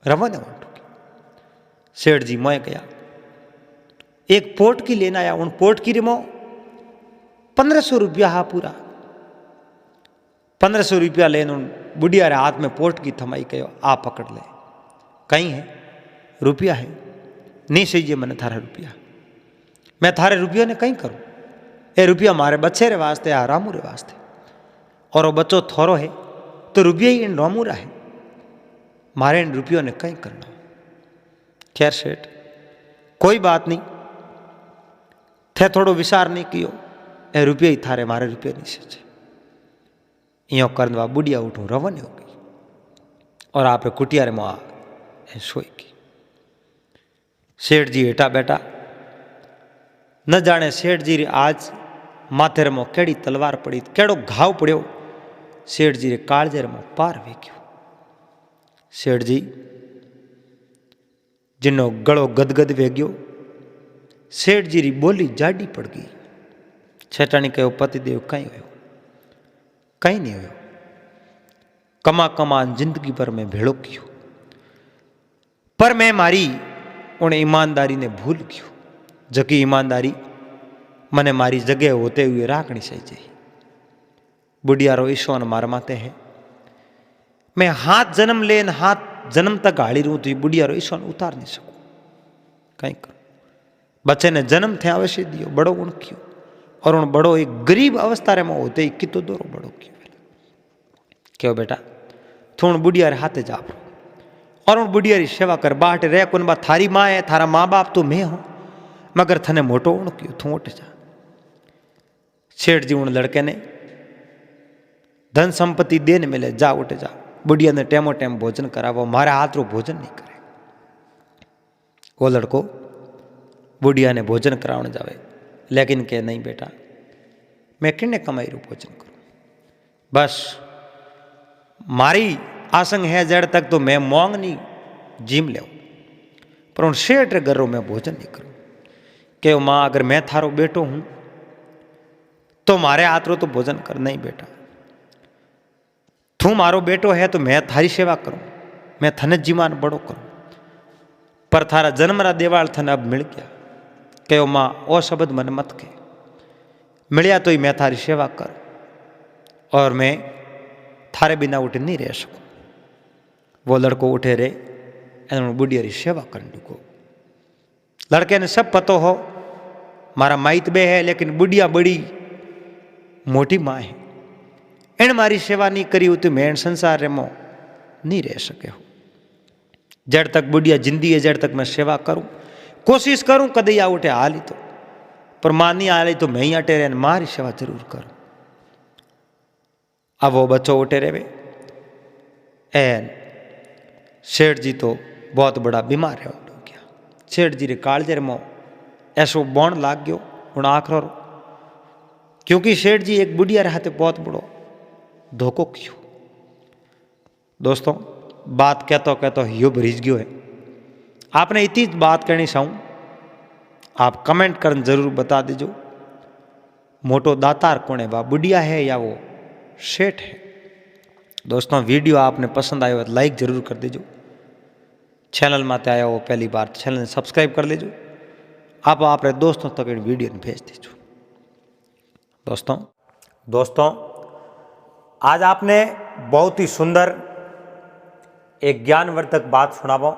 रवाना टूकी सेठ जी मैं गया एक पोट की लेना आया उन पोट की रिमो 1500 रुपया हा पूरा 1500 रुपया लेने उन बुढ़िया रे हाथ में पोट की थमाई कहो आ पकड़ ले कहीं है रुपया है नहीं सही है मैंने थारा रुपया मैं थारे रुपये ने कहीं करूं ये रुपया मारे बच्चे रे वास्ते आ रामू रे वास्ते और वो बच्चो थोरो है तो रुपया ही इन रामूरा है मारे इन रुपयों ने कहीं करना खैर सेठ कोई बात नहीं थे थोड़ो विचार नहीं कियो ए रुपये ही थारे मारे रुपये नहीं सचे यो करवा बुढ़िया उठो रवन हो गई और आप कुटिया रे मुआ सोई की सेठ जी हेठा बैठा न जाने सेठ जी रे आज माथे रे मो केड़ी तलवार पड़ी केड़ो घाव पड़ियो सेठ जी रे कालजे रे मो पार वेख्यो सेठ जी जिनो गलो गदगद वेग्यो सेठ जी री बोली जाडी पड़ गई छेटाणी कहो पतिदेव कहीं हो कहीं नहीं हो कमा कमान जिंदगी भर में भेड़ो कियो पर मैं मारी उन ईमानदारी ने भूल कियो जकी ईमानदारी मने मारी जगह होते हुए राखनी चाहिए बुढ़िया रो ईश्वर मार माते है मैं हाथ जन्म लेन हाथ जन्म तक हाड़ी रू तो बुढ़िया रो ईश्वर उतार नहीं सकूं कहीं करो बच्चे ने जन्म थे अवश्य दियो बड़ो गुण कियो और उन बड़ो एक गरीब अवस्था रे में होते ही कितो दोरो बड़ो कियो क्यों बेटा तू उन बुढ़िया रे हाथे जा और उन बुढ़िया री सेवा कर बाट रह कुन बा थारी माँ है थारा माँ बाप तो मैं हूं मगर थने मोटो उण कियो तू उठ जा सेठ जी उन लड़के ने धन संपत्ति देने मिले जा उठ जा बुढ़िया ने टेमो टेम भोजन करा वो मारे हाथ रो भोजन नहीं करे वो लड़को बुढ़िया ने भोजन कराने जावे लेकिन के नहीं बेटा मैं किन्ने कमाई रू भोजन करूं बस मारी आसंग है जड़ तक तो मैं मोंग नहीं जीम ले पर उन सेठ रे घरों में भोजन नहीं करूं के माँ अगर मैं थारो बेटो हूं तो मारे हाथ रो तो भोजन कर नहीं बेटा तू मारो बेटो है तो मैं थारी सेवा करूं मैं थने जीवन बड़ो करूं पर थारा जन्म रा देवाल थने अब मिल गया कहो माँ ओ शब्द मन मत के मिलिया तो ही मैं थारी सेवा कर और मैं थारे बिना उठे नहीं रह सकूं वो लड़को उठे रे बुढ़िया री सेवा करने को लड़के ने सब पतो हो मारा माइत बे है लेकिन बुढ़िया बड़ी मोटी माँ है इन मारी सेवा नहीं करी हो तो मैं संसार रे मो नहीं रह सके हो जड़ तक बुढ़िया जिंदी है जड़ तक मैं सेवा करूं कोशिश करूं कदे आ उठे हाली तो पर मां नहीं हाली तो मैं ही अटे रहे मारी सेवा जरूर करूं अब वो बच्चों उठे रहे एन सेठ जी तो बहुत बड़ा बीमार है हो गया सेठ जी रे कालजे मो ऐसो बौण लाग गयो उन आखरो क्योंकि सेठ जी एक बुढ़िया रहते बहुत बड़ो धोखो क्यों दोस्तों बात कहते कहते यो भरीज गयो है आपने इतनी बात करनी चाहूँ आप कमेंट कर जरूर बता दीजो मोटो दातार कौन है वह बुढ़िया है या वो सेठ है दोस्तों वीडियो आपने पसंद आयो तो लाइक जरूर कर दीजो चैनल में आया हो पहली बार चैनल ने सब्सक्राइब कर लीजो आप अपने दोस्तों तक वीडियो भेज दीजो दोस्तों आज आपने बहुत ही सुंदर एक ज्ञानवर्धक बात सुनावो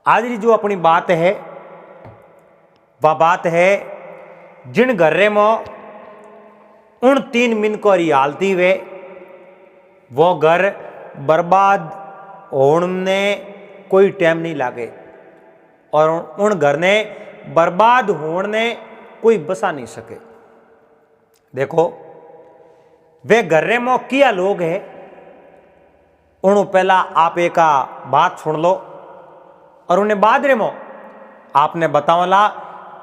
आज री जो अपनी बात है वह बात है जिन घर्रे में उन 3 मिनकों री हालती वे वो घर बर्बाद होने कोई टाइम नहीं लागे और उन घर ने बर्बाद होने कोई बसा नहीं सके। देखो वे घर्रे में किया लोग है उन्होंने पहला आप एक बात सुन लो और उन्हें बाद रे मो आपने बतावला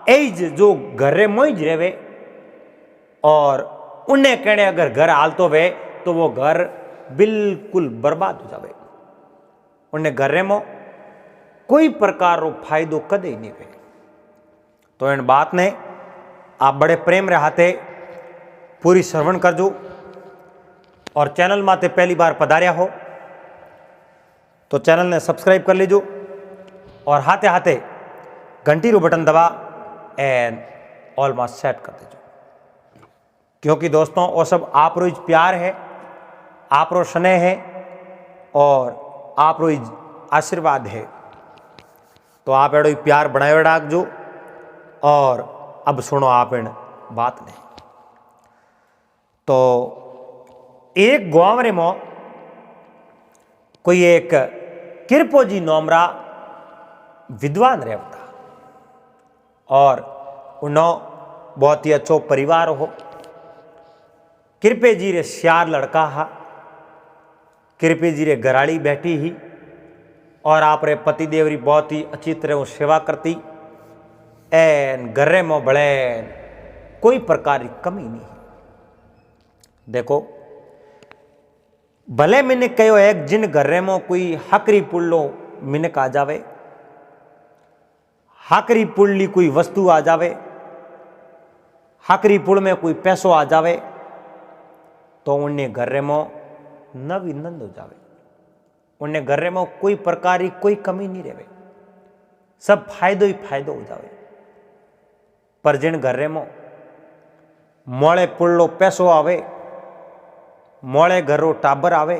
एज जो घर्रे मोज रेवे और उन्हें कहने अगर घर हालतो वे तो वो घर बिल्कुल बर्बाद हो जावे। उन्हें घर्रे में कोई प्रकार रो फायदो कदे नहीं वे। तो इन बात ने आप बड़े प्रेम रहते पूरी श्रवण करजो और चैनल माते पहली बार पधार्या हो तो चैनल ने सब्सक्राइब कर लीजो और हाथे हाथे घंटी रो बटन दबा एंड ऑल मा सेट कर दीजो, क्योंकि दोस्तों वो सब आप रोज प्यार है, आप रो स्नेह है और आप रोज आशीर्वाद है। तो आप एडो प्यार बनाए राखजो और अब सुनो आप इन बात ने। तो एक गांव रे में कोई एक किरपोजी नोमरा विद्वान रहता और उन्हों बहुत ही अच्छो परिवार हो। कृपे जी रे श्यार लड़का हा, कृपे जी रे घराड़ी बैठी ही और आप रे पति देव री बहुत ही अच्छी तरह सेवा करती एन घर्रे में बड़े कोई प्रकार की कमी नहीं है। देखो भले मैंने कहो एक जिन घर्रे में कोई हकरी पुल्लो मिनक आ जावे, हकरी पुल्ली कोई वस्तु आ जावे, हकरी पुल में कोई पैसों आ जावे तो उन्हें घर्रे में नवी नंद हो जावे। उन्हें घर्रे में कोई प्रकार की कोई कमी नहीं रहे, सब फायदो ही फायदो हो जावे। पर जिन घर्रे में मोड़े पुल्लो पैसों आवे, मोड़े घरो टाबर आवे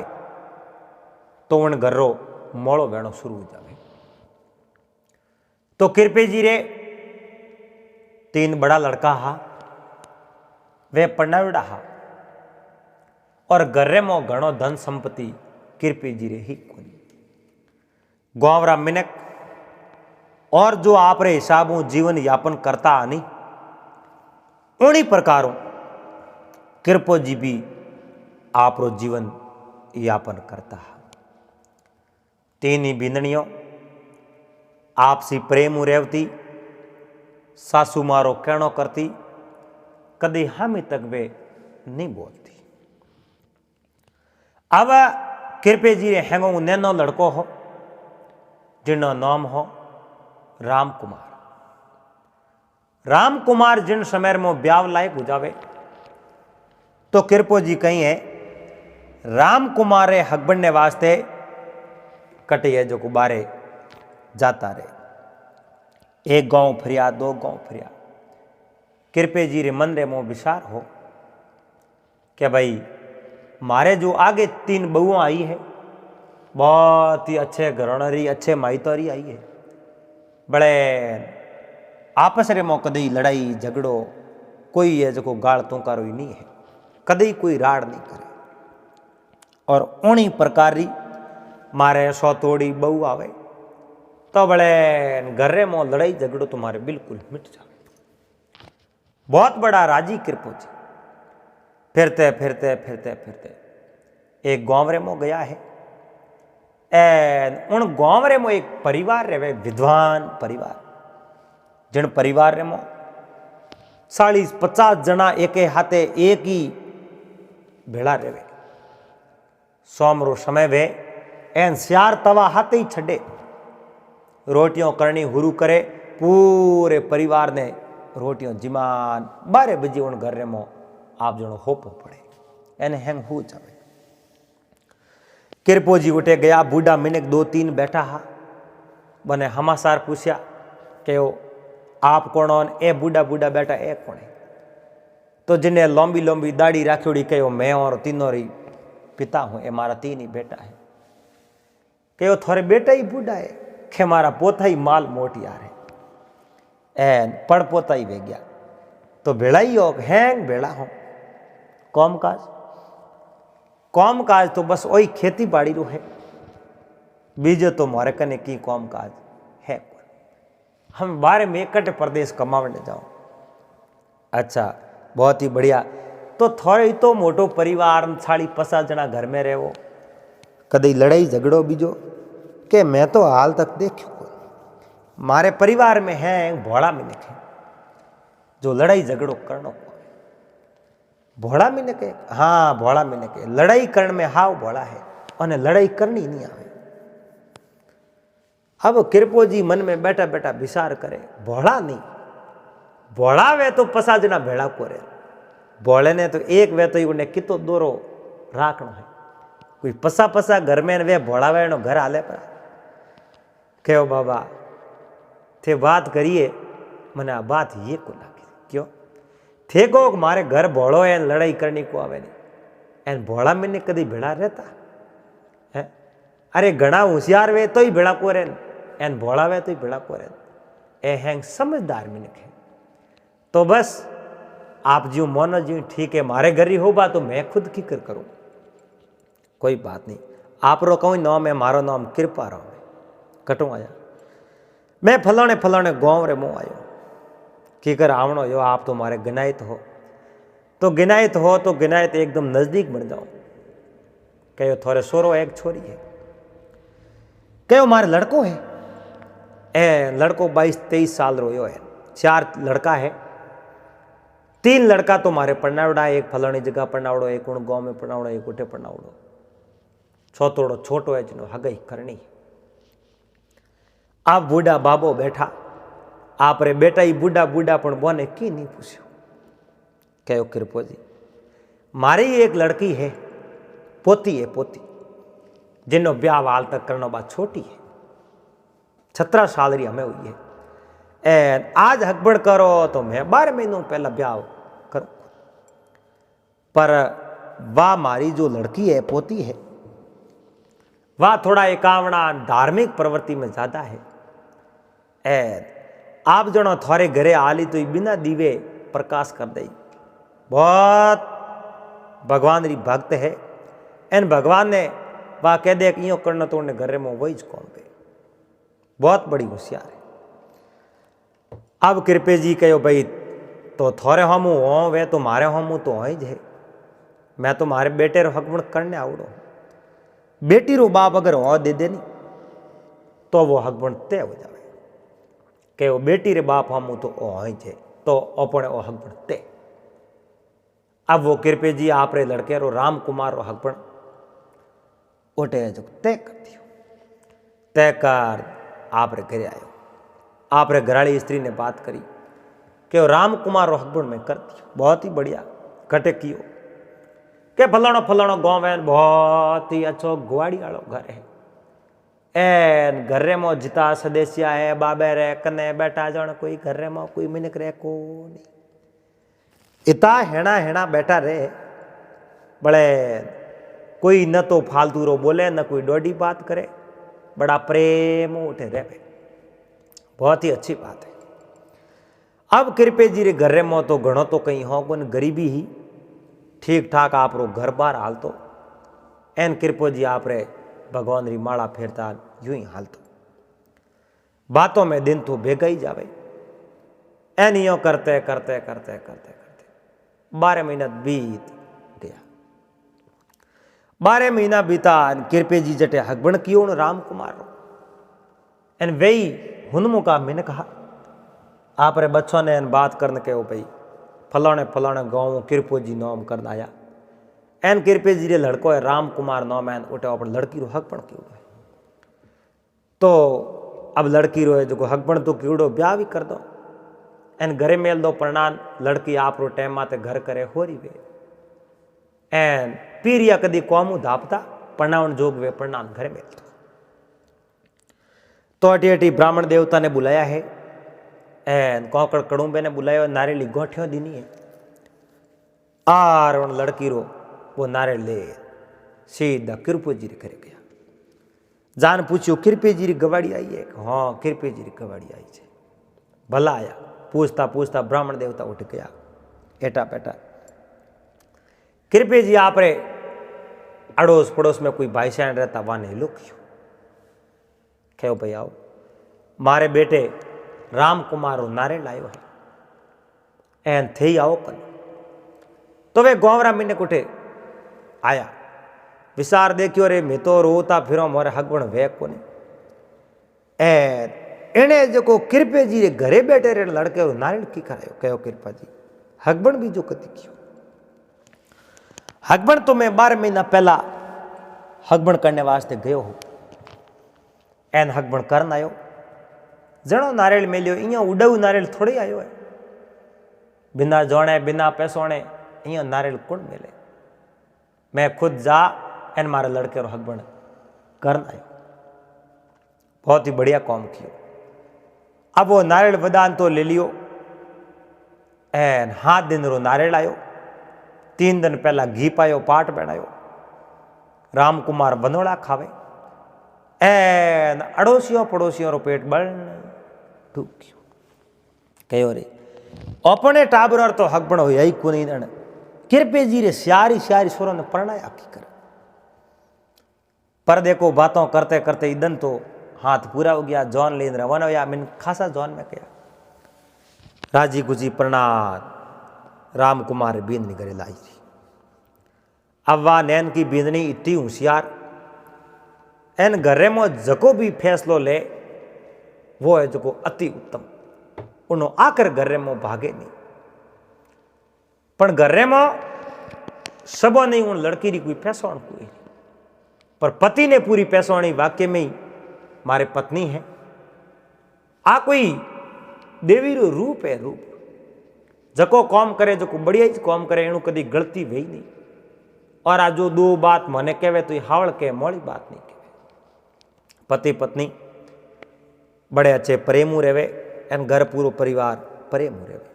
तो उन घरो मोड़ो बहनो शुरू हो जावे। तो कृपे जी रे 3 बड़ा लड़का हा, वे पढ़नावड़ा हा और घर्रे में घणो धन संपत्ति कृपे जी रे ही कोनी। गांवरा मिनक और जो आप रे हिसाबों जीवन यापन करता आनी उन्हीं प्रकारों कृपो जी भी आप रो जीवन यापन करता है। 3 ही बिंदनियों आपसी प्रेम रेवती, सासू मारो कहनो करती, कदी हामी तक वे नहीं बोलती। अब कृपे जी रे हैंगो नैनो लड़को हो जिनो नाम हो राम कुमार। राम कुमार जिन समय में ब्याह लायक हो जावे तो कृपो जी कही है राम कुमार हक बनने वास्ते कटी है जो कुबारे जाता रहे। 1 गांव फरिया, 2 गांव फरिया। कृपे जी रे मन रे मो विचार हो कि भाई मारे जो आगे 3 बहुआ आई है, बहुत ही अच्छे घराणरी अच्छे माइतोरी आई है, बड़े आपस रे मो कदी लड़ाई झगड़ो कोई है जो गाल तो कारो ही नहीं है, कदी कोई राड़ नहीं करे। और उन्हीं प्रकारी मारे सौतोड़ी बहु आवे तो बड़े घर्रे में लड़ाई झगड़ो तुम्हारे बिल्कुल मिट जावे। बहुत बड़ा राजी कृपो जी फिरते फिरते फिरते फिरते एक गांवरे में गया है एंड उन गांवरे में एक परिवार रहे, विद्वान परिवार, जिन परिवार रे में 40-50 जना एक हाथे एक ही भेड़ा रहे। सोमरो समय वे एन श्यार तवा हाथे ही छड़े रोटियों करनी हुरू करे, पूरे परिवार ने रोटियों जिमान 12 बजे उन घर में आप जनो होपो पड़े एने हैंग हो जावे। कृपो जी उठे गया, बूढ़ा मिनक 2-3 बैठा हा, बने हमासार पूछया कि आप कौन हो? ए बूढ़ा बूढ़ा बैठा ए कौन है? तो जिन्हें लंबी लंबी दाढ़ी राखी कहो मैं और तीनों री पिता हूं, ए मारा 3 ही बेटा है। कहो थोड़े बेटा ही बूढ़ा है, કે મારા પોતાઈ માલ મોટિયા રે એન પડ પોતાઈ વે ગયા તો ભેળાઈઓ હેંગ ભેળા હો कामकाज तो बस वही खेती बाड़ी रो है, बीजो तो मोरे कने की कामकाज है। हम बारे में कट प्रदेश कमावने जाओ। अच्छा, बहुत ही बढ़िया। तो थोड़े तो मोटो परिवार 40-50 जना घर में रहो, कदी लड़ाई झगड़ो बीजो के मैं तो हाल तक देखो मारे परिवार में है भोड़ा मिनक है जो लड़ाई झगड़ो करनो। भोड़ा मिनक है, हाँ भोड़ा मिनक है, लड़ाई करने में हाव भोड़ा है और लड़ाई करनी नहीं आवे। अब कृपो जी मन में बैठा बैठा विचार करे, भोड़ा नहीं, भोड़ा वे तो 50 जना भेड़ा को रे, भोले ने तो एक वे तो उन्हें कितो दोरो राखनो है। कोई पसा घर में वे भोड़ा वे घर हाले पर कहो बाबा थे बात करिए, मने आ बात ये को लागी क्यों थे को मारे घर भोड़ो है लड़ाई करनी को आवे नहीं एन भोड़ा में कदी भेड़ा रहता है। अरे घना होशियार वे तो ही भेड़ा को रहे एन भोड़ा वे तो ही भेड़ा को रहे ए हैंग समझदार मिनक है। तो बस आप जी मोनो जी ठीक है, मारे घर ही होगा तो मैं खुद की कर करूँ, कोई बात नहीं। आप रो कहूँ नाम है, मारो नाम कृपा रो कटू आया, मैं फलाने फलाने गाँव रे मुँह आयो की कर आवणो यो आप तो मारे गिनायत हो, तो गिनायत हो तो गिनायत एकदम नजदीक बन जाओ। कहो थोड़े सोरो एक छोरी है, कहो मारे लड़को है ए लड़को 22-23 साल रोयो है, 4 लड़का है, 3 लड़का तो मारे पढ़नावड़ा, एक फलानी जगह पढ़नावड़ो, एक उन गाँव में पढ़नावड़ो, एक उठे पढ़नावड़ो, छोटोड़ो छोटो है जिनो हगई करनी। आप बूढ़ा बाबो बैठा, आप रे बेटा ही बूढ़ा बूढ़ा पण बोने की नहीं पूछो। कहो कृपो जी मारी एक लड़की है, पोती है, पोती जिनो ब्याह वाल तक करना बात छोटी है, 17 साल री हमें हुई है एन आज हकबड़ करो तो मैं 12 महीनों पहला ब्याह करूं। पर वाह मारी जो लड़की है, पोती है, वह थोड़ा एकावना धार्मिक प्रवृत्ति में ज्यादा है। एन आप जनो थोड़े घरे आली तो बिना दीवे प्रकाश कर दई, बहुत भगवान री भक्त है। एन भगवान ने वह कह दे कि यो करना तो उन्हें घरे में वही कौन पे, बहुत बड़ी होशियार है। अब कृपे जी कहो भाई तो थोड़े हमू हो वे तो मारे हमू तो हो ही है, मैं तो मारे बेटे रो हकबण करने आवड़ो, बेटी रो बाप अगर हो दे दे नहीं तो वो हकबण तय हो जाए। के वो बेटी रे बाप हमू तो हो ही है तो अपने वो हकबण तय। अब वो कृपे जी आप रे लड़के रो राम कुमार रो हकबण ओटे जो तय कर दियो, तय कर आप रे घरे आयो। आप रे घराली स्त्री ने बात करी कि राम कुमार रो हकबण में कर दियो, बहुत ही बढ़िया कटे कियो के फलाणो फलाणो गाँव है, बहुत ही अच्छो गुवाड़ी वालो घर है, एन घरे में जिता सदस्य है, बाबे रे कने बैठा जाने कोई घरे में कोई मिनक रे को नहीं, इता हेणा हेणा बैठा रहे बड़े कोई न तो फालतू रो बोले न कोई डोडी बात करे, बड़ा प्रेम उठे रहे, बहुत ही अच्छी बात है। अब कृपे जी रे घरे में तो घणो तो कहीं हो कोई गरीबी ही ठीक ठाक आप रो घर बार हालतो, एन कृपो जी आप रे भगवान री माला फेरता यूं ही हालतो, बातों में दिन तो भेगा ही जावे। एन यो करते करते करते करते करते 12 महीना बीत गया। 12 महीना बीता, कृपे जी जटे हकबण कियो राम कुमार रो, एन वही हुनमु का मैंने कहा आप रे बच्चों ने एन बात करने के भाई फलाने फलाने गाँव कृपो जी नाम कर आया, एन कृपे जी रे लड़को है राम कुमार नाम एन उठे अपन लड़की रो हकबण क्यों है। तो अब लड़की रो है जो हकबण तो क्यूड़ो ब्याह भी कर दो, एन घरे मेल दो प्रणान, लड़की आप रो टाइम माते घर करे हो रही वे, एन पीरिया कदी कौमू धापता प्रणावन जोग वे प्रणान घरे मेल दो। तो अटी अटी ब्राह्मण देवता ने बुलाया है, एन कौकड़ कड़ूबे ने बुलाया, नारियली गोठियों दीनी है, आर लड़की रो वो नारियल ले सीधा कृपो जी रे घरे गया। जान पूछ्यो कृपेजी री गवाड़ी आई है? हाँ कृपेजी री गवाड़ी आई है। भला आया। पूछता पूछता ब्राह्मण देवता उठ गया। एटा पेटा कृपेजी आप रे अड़ोस पड़ोस में कोई भाई सैन रहता वहां नहीं लुक्यो। कहो भाई आओ, मारे बेटे राम कुमार नारे लायो है एन थे आओ कल। तो वे गोवरा मीने कुटे आया। विचार देखियो रे मैं तो रोता फिरो मोरे हकबण वे कोने। एने जो कृपे जी रे घरे बैठे रे लड़के नारियल की करायो। कहो कृपा जी हकबण भी जो कती क्यों? हकबण तो मैं 12 महीना पहला हकबण करने वास्ते गयो हूं। एन हकबण करन आयो। जणो नारियल मेलियो इं उड़ऊ नारियल थोड़ी आयो है। बिना जोणे बिना पैसोणे इं नारियल कौन मेले? मैं खुद जा एन मारे लड़के रो हकबण करन आयो। बहुत ही बढ़िया काम कियो। अब वो नारियल वदान तो ले लियो। एन 7 दिन रो नारियल आयो। 3 दिन पहला घी पायो पाट बनायो। राम कुमार बनोड़ा खावे। एन अड़ोसियों पड़ोसियों रो पेट बल ठूक्यो। कहो रे अपने टाबर तो हकबण हो यही को नहीं। कृपे जी रे स्यारी स्यारी सोरों ने परणाया की कर। पर देखो बातों करते करते इदन तो हाथ पूरा हो गया। जॉन लेन रवाना हो या मिन खासा जॉन में कया राजी गुजी प्रणाम राम कुमार बींद निगरे लाई थी। अब वह नैन की बींदनी इतनी होशियार। एन घरे में जको भी फैसलो ले वो है जो अति उत्तम। उन्हों आकर घरे में भागे नहीं। पर घरे में सबो नहीं उन लड़की री कोई पैसोण कोई नहीं। पर पति ने पूरी पैसोणी वाक्य में ही मारे पत्नी है। आ कोई देवी रो रूप है। रूप जको काम करे जो बढ़िया ही काम करे एनु कदी गलती वही नहीं। और आ जो 2 बात मने कहवे तो हावड़ के मोड़ी बात नहीं कहवे। पति पत्नी बड़े अच्छे प्रेमू रेवे। एन घर पूरो परिवार प्रेमू रेवे।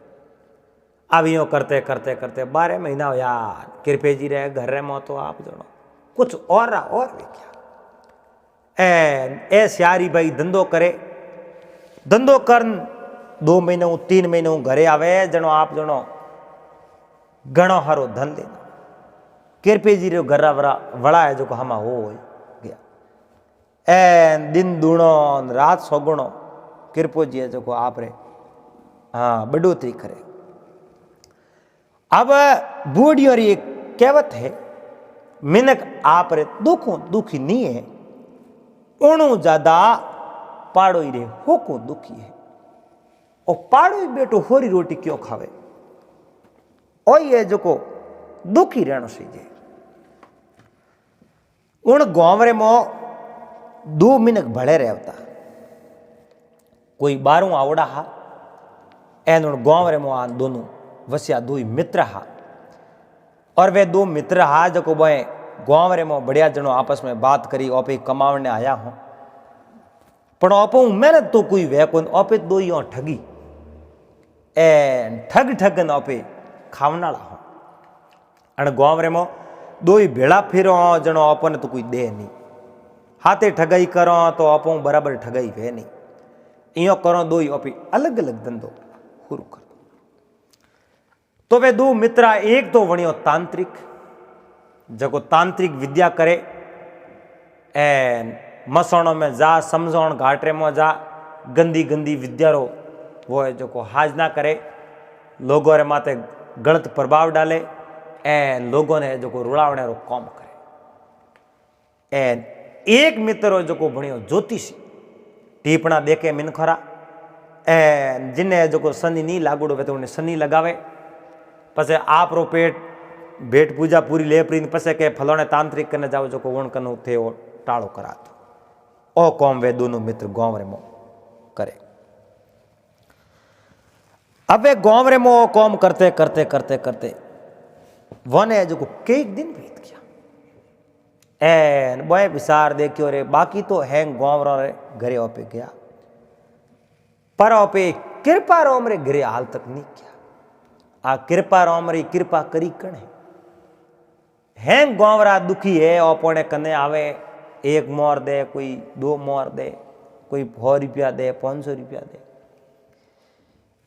अब यो करते करते करते 12 महीना हो यार कृपे जी रहे घर में तो आप जनो कुछ और वे क्या ए स्यारी भाई धंधो करे। धंधो कर 2 महीनों 3 महीनों घरे आवे जनो आप जनो घणो हारो धन देना। कृपे जी रो घर वड़ा है जो हमा हो गया। एन दिन दूणो रात सोगुणो कृपो जी जो आप रे हाँ बढ़ोतरी करे। अब बूढ़ियों री एक कहवत है मिनक आप रे दुखों दुखी नहीं है उणु ज्यादा पाड़ो ही रे होको दुखी है। और पाड़ो ही बेटो होरी रोटी क्यों खावे? ओ ये जो को दुखी रहनो सीजे। उन गांवरे में 2 मिनक भले रहता। कोई 12 आवड़ा हा एन उन गांवरे में आ दोनों वसिया 2 मित्र हा। और वे 2 मित्र हा जो को बोए गांव रे में बढ़िया जनो आपस में बात करी ओपे कमावने आया हूं। पण ओपो मेहनत तो कोई वे कोन। ओपे 2 यो ठगी ए ठग ठगन ओपे खावनाला हो। अन गांव रे में 2 भेड़ा फिरो जनो ओपने तो कोई दे नहीं। हाथे ठगाई करो तो ओपो बराबर ठगाई वे नहीं। इयो करो 2 ओपे अलग अलग धंधो शुरू कर। तो वे 2 मित्र एक तो वणियो तांत्रिक जको तांत्रिक विद्या करे। एन मसोणों में जा समझौण घाटरे में जा गंदी गंदी विद्या रो वो है जो को हाजना करे। लोगों रे माते गलत प्रभाव डाले। एन लोगों ने जो को रुलावणे रो काम करे। एन एक मित्र जो को भणियो ज्योतिषी टीपणा देखे मिनखरा। एन जिन्हें जो को शनि नहीं लागूड़ो वे तो उन्हें शनि लगावे। पसे आप रो पेट भेट पूजा पूरी ले प्रीन पसे के फलोने तांत्रिक करने जाओ जो को वण कनु थे ओ टाळो करा दो। ओ कौम वे दोनों मित्र गांव रे मो करे। अब वे गांव रे मो कौम करते करते करते करते वने जो को कई दिन बीत गया। एन बोए विचार देखियो रे बाकी तो है गांव रे घरे ओपे गया। पर ओपे कृपा रोम रे घरे हाल तक नहीं किया। आ कृपा रोम री कृपा करी कण है गांवरा दुखी है ओपोने कने आवे। एक मोर दे, कोई 2 मोर दे, कोई 100 रुपया दे, 500 रुपया दे।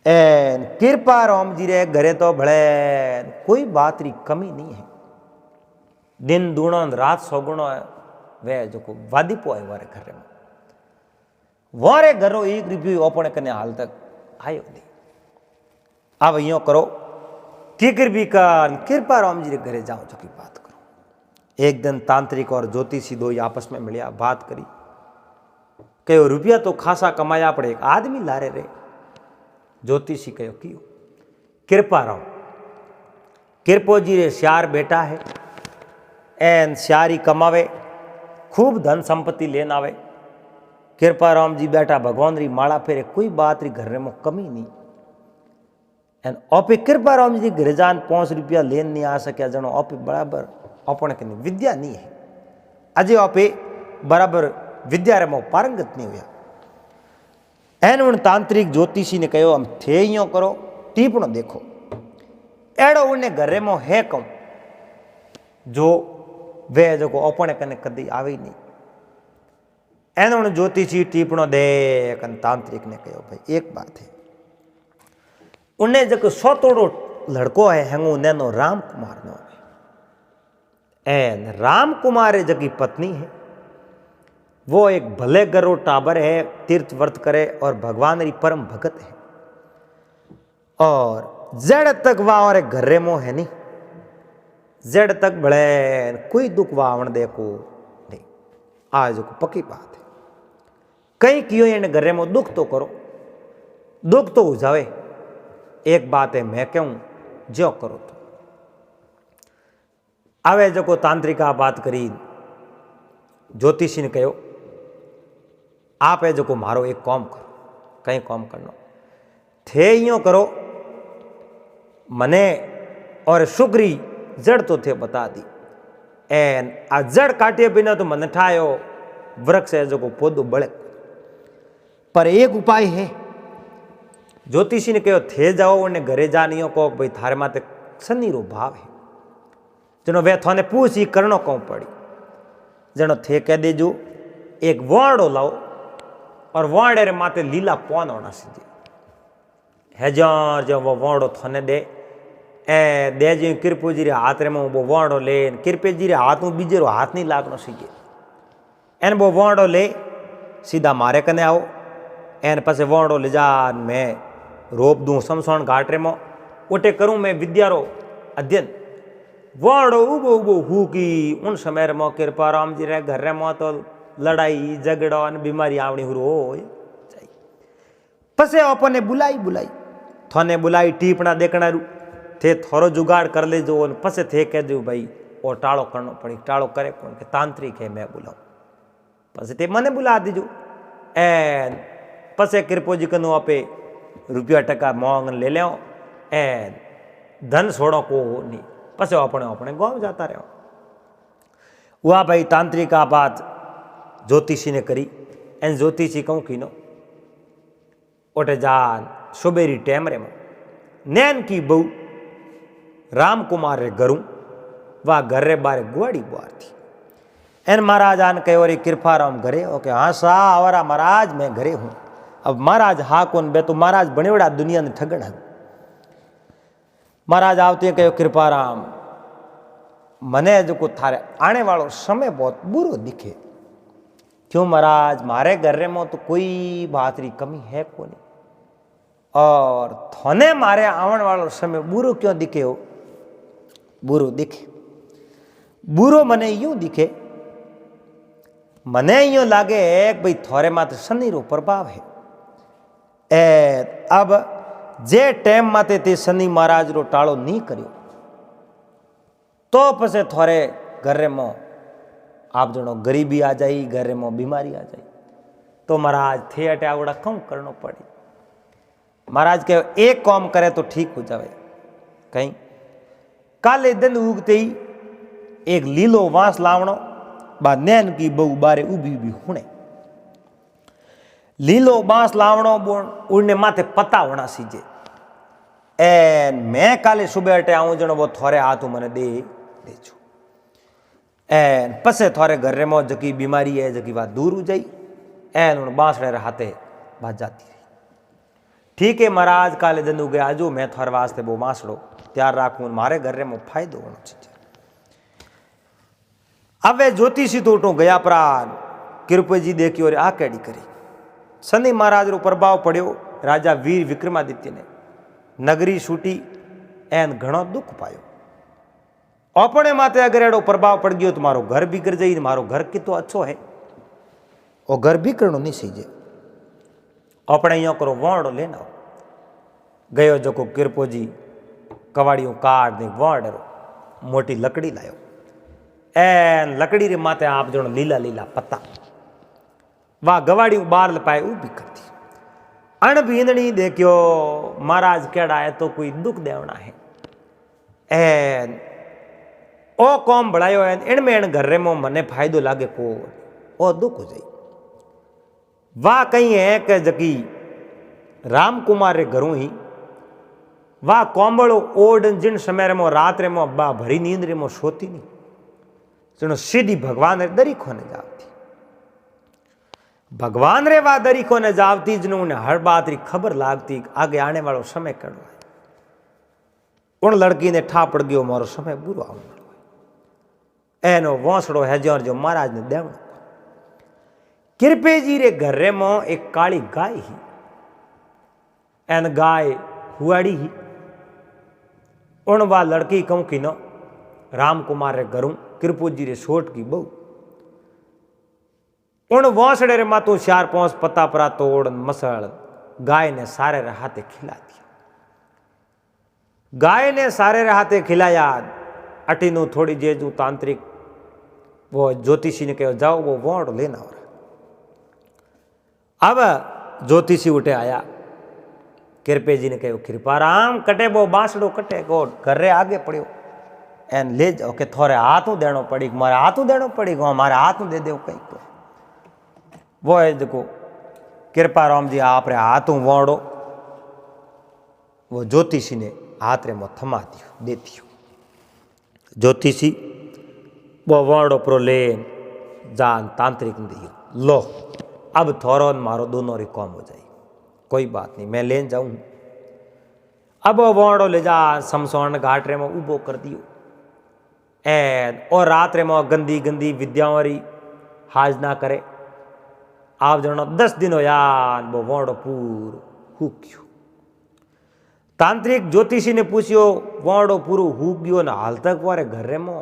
एन कृपा राम जी रे घरे तो भले कोई बात री कमी नहीं है। दिन दूणो रात सौगुणो है वे जो को वादीपो है वारे घरे में, वारे घरो 1 रुपयो अपने कने हाल तक आयो नहीं। अब यो करो टिकर भी कर कृपा राम जी रे घरे जाओ जो की बात करो। एक दिन तांत्रिक और ज्योतिषी दो आपस में मिलिया, बात करी, कहो रुपया तो खासा कमाया पड़े, एक आदमी लारे रे। ज्योतिषी कहो क्यों? कृपा राम कृपो जी रे श्यार बेटा है, एन श्यारी कमावे, खूब धन संपत्ति लेन आवे। कृपा राम जी बेटा भगवान री माला फेरे, कोई बात री घर में कमी नहीं। एन ओपे कृपा राम जी घर जान 5 रुपया लेन नहीं आ सके, जनो ओपे बराबर अपने के विद्या नहीं है, अजय ओपे बराबर विद्या रे में पारंगत नहीं हुआ। एन उन तांत्रिक ज्योतिषी ने कहो हम थे यो करो, टीपणो देखो, एड़ो उन्हें घरे में है कौन जो वे जो को अपने कने कदी आवे नहीं। एन उन ज्योतिषी टीपणो दे कन तांत्रिक ने कहो भाई एक बात है, उन्हें जो सोतोड़ो लड़को है हेंगो नैनो राम कुमार नो है। एन राम कुमार जकी पत्नी है वो एक भले गरो टाबर है, तीर्थ व्रत करे और भगवान री परम भगत है। और जड़ तक वह और घरे मो है नहीं, जड़ तक भले कोई दुख वावण दे को नहीं, आज को पक्की बात है। कहीं क्यों इन घरे में दुख तो करो, दुख तो हो जावे, एक बात है मैं कहूं जो करो तो आवे। जो को तांत्रिका बात करी, ज्योतिषी ने कहो आप है जो को मारो एक काम करो, कहीं काम करना थे यो करो, मने और शुक्री जड़ तो थे बता दी। एन आ जड़ काटे बिना तो मन ठायो वृक्ष है जो को पौधो बड़े, पर एक उपाय है। ज्योतिषी ने कहो थे जाओ उन्हें घरे जानियो को भाई थारे माते शनि रो भाव है, जनो वे थाने पूछ ही करनो कौन पड़ी। जनो थे कह देजो एक वाड़ो लाओ और वाड़े रे माते लीला पौन होना सीधे हजार जो वो वाड़ो थाने दे ए दे जी कृपो जी रे हाथ रे में वो वाड़ो ले, कृपे जी रे हाथ में बीजे रो हाथ नहीं लागनो सीधे। एन वो वाड़ो ले सीधा मारे कने आओ, एन पासे वाड़ो ले जा मैं रोप दूं शमशान घाट रे में, उठे करूं मैं विद्या रो अध्ययन। वाड़ो उबो उबो हुकी उन समय में कृपा राम जी रे घर में तो लड़ाई झगड़ा और बीमारी आवनी हो जाए। पसे अपने बुलाई बुलाई थाने बुलाई टीपना देखना रू थे थोरो जुगाड़ कर ले जो, पसे थे कह दो भाई वो टाड़ो करना पड़ी, टाड़ो करे कौन के तांत्रिक है मैं बुलाऊं, पसे ते मने बुला दीजो। एन पसे कृपो जी कनु आपे रुपया टका मांग ले लो, एन धन छोड़ो को नहीं, पसे अपने अपने गाँव जाता रहो। वह भाई तांत्रिक आ बात ज्योतिषी ने करी। एन ज्योतिषी कहूँ कीनो ओटे जान सुबेरी टेमरे में नैन की बहू राम कुमार रे घरू वह घर रे बारे गुआड़ी बुआर थी। एन महाराज आन कहो रे कृपा राम घरे हो के हाँ सा आवारा महाराज मैं घरे हूँ। अब महाराज हा कौन बे तो महाराज बने बड़ा दुनिया ने ठगण है। महाराज आवते कहो कृपा राम मने जो को थारे आने वालों समय बहुत बुरो दिखे। क्यों महाराज मारे घर में तो कोई बात री कमी है को नहीं, और थोने मारे आवन वालों समय बुरो क्यों दिखे हो? बुरो दिखे, बुरो मने यूं दिखे, मने यूं लागे भाई थोरे मात्र शनि रो प्रभाव है। अब जे टाइम माते ते शनि महाराज रो टाळो नहीं करियो तो पसे थोरे घर में आप जनो गरीबी आ जाई, घर में बीमारी आ जाई, तो महाराज थे अटे आवड़ा कम करनो पड़ी। महाराज के एक काम करे तो ठीक हो जावे। कहीं काले दिन उगते ही एक लीलो वांस लावणो, बा नैन की बहु बारे उभी उभी हुणे, लीलो बांस लावणो उड़ने माथे पता होना सीजे। एन मैं काले सुबह अटे आऊं जनो वो थोरे हाथ मने दे देजो। एन पसे थारे घर में जकी बीमारी है जकी बात दूर हो जाई एन उन बांसड़े रे हाथे बात जाती रही। ठीक है महाराज काले जंदू गया जो मैं थारे वास्ते वो बांसड़ो तैयार राखूं मारे घर में फायदो होना चाहिए। अब वे ज्योतिषी तो उठो गया प्राण कृपा जी देखियो आ कैडी करी शनि महाराज रो प्रभाव पड़ो राजा वीर विक्रमादित्य ने नगरी छूटी एन घणो दुख पायो। अपने माते अगर एडो प्रभाव पड़ गयो तो मारो घर बिगड़ जाई मारो घर कितो अच्छो है और घर बिगड़नो नहीं सीजे अपने यो करो वोंडो लेना गयो जो को किरपो जी कवाड़ियों काट दे वोंडरो मोटी लकड़ी लायो एन लकड़ी रे माते आप जो लीला लीला पत्ता वाह गवाड़ी बार लपाए उभी कर दी अणभींदणी देखियो महाराज केड़ा है तो कोई दुख देवना है एन ओ कौम बढ़ायो है इनमें इन घर में मने फायदो लागे को ओ दुख हो जाई। वाह कहीं है कि जकी राम कुमार रे घरों ही वाह कोंबड़ो ओड जिन समय में रात रे में बा भरी नींद रे में सोती नहीं चलो सीधी भगवान रे दरी खोने जाती भगवान रे वा दरी खोने जाती जिन्होंने हर बात री खबर लागती आगे आने वालों समय कड़ो है उन लड़की ने ठा पड़ गयो मारो समय बुरो आने वालो है एनो वोंसड़ो है जो महाराज ने देवनो कृपे जी रे घर में एक काली गाय ही एन गाय हुआड़ी ही उन वा लड़की कहूं कि नो राम कुमार रे घरों कृपो जी रे सोट की बहु उन वोंसड़े रे मातो चार पांच पत्ता परा तोड़ मसल गाय ने सारे रे हाथे खिला दिया। गाय ने सारे रे हाथे खिलाया अटीनु थोड़ी जेजू तांत्रिक वो ज्योतिषी ने कहो जाओ वो वोंड लेना हो रहा। अब ज्योतिषी उठे आया कृपे जी ने कहो कृपाराम कटे वो बांसड़ो कटे गो घर रे आगे पड़ियो एन ले जाओ के थोड़े हाथों देनो पड़ी मारे हाथों देनो पड़ी हमारे हाथों दे दो कहीं को वो है देखो कृपाराम जी आप रे हाथों वोंडो वो ज्योतिषी ने हाथ रे में थमा दियो दे दियो ज्योतिषी वो वोंडो प्रो ले जान तांत्रिक ने दियो लो अब थोरो मारो दोनों री कौम हो जाए कोई बात नहीं मैं लेन जाऊं। अब वो वोंडो ले जा शमशान घाट रे में उबो कर दियो एन और रात रे में गंदी गंदी विद्याओं री हाज ना करे आप जनो 10 दिन हो यार वो वोंडो पूर हुक्यो तांत्रिक ज्योतिषी ने पूछियो वोंडो पूरो हुक गयो ना हाल तक वारे घर में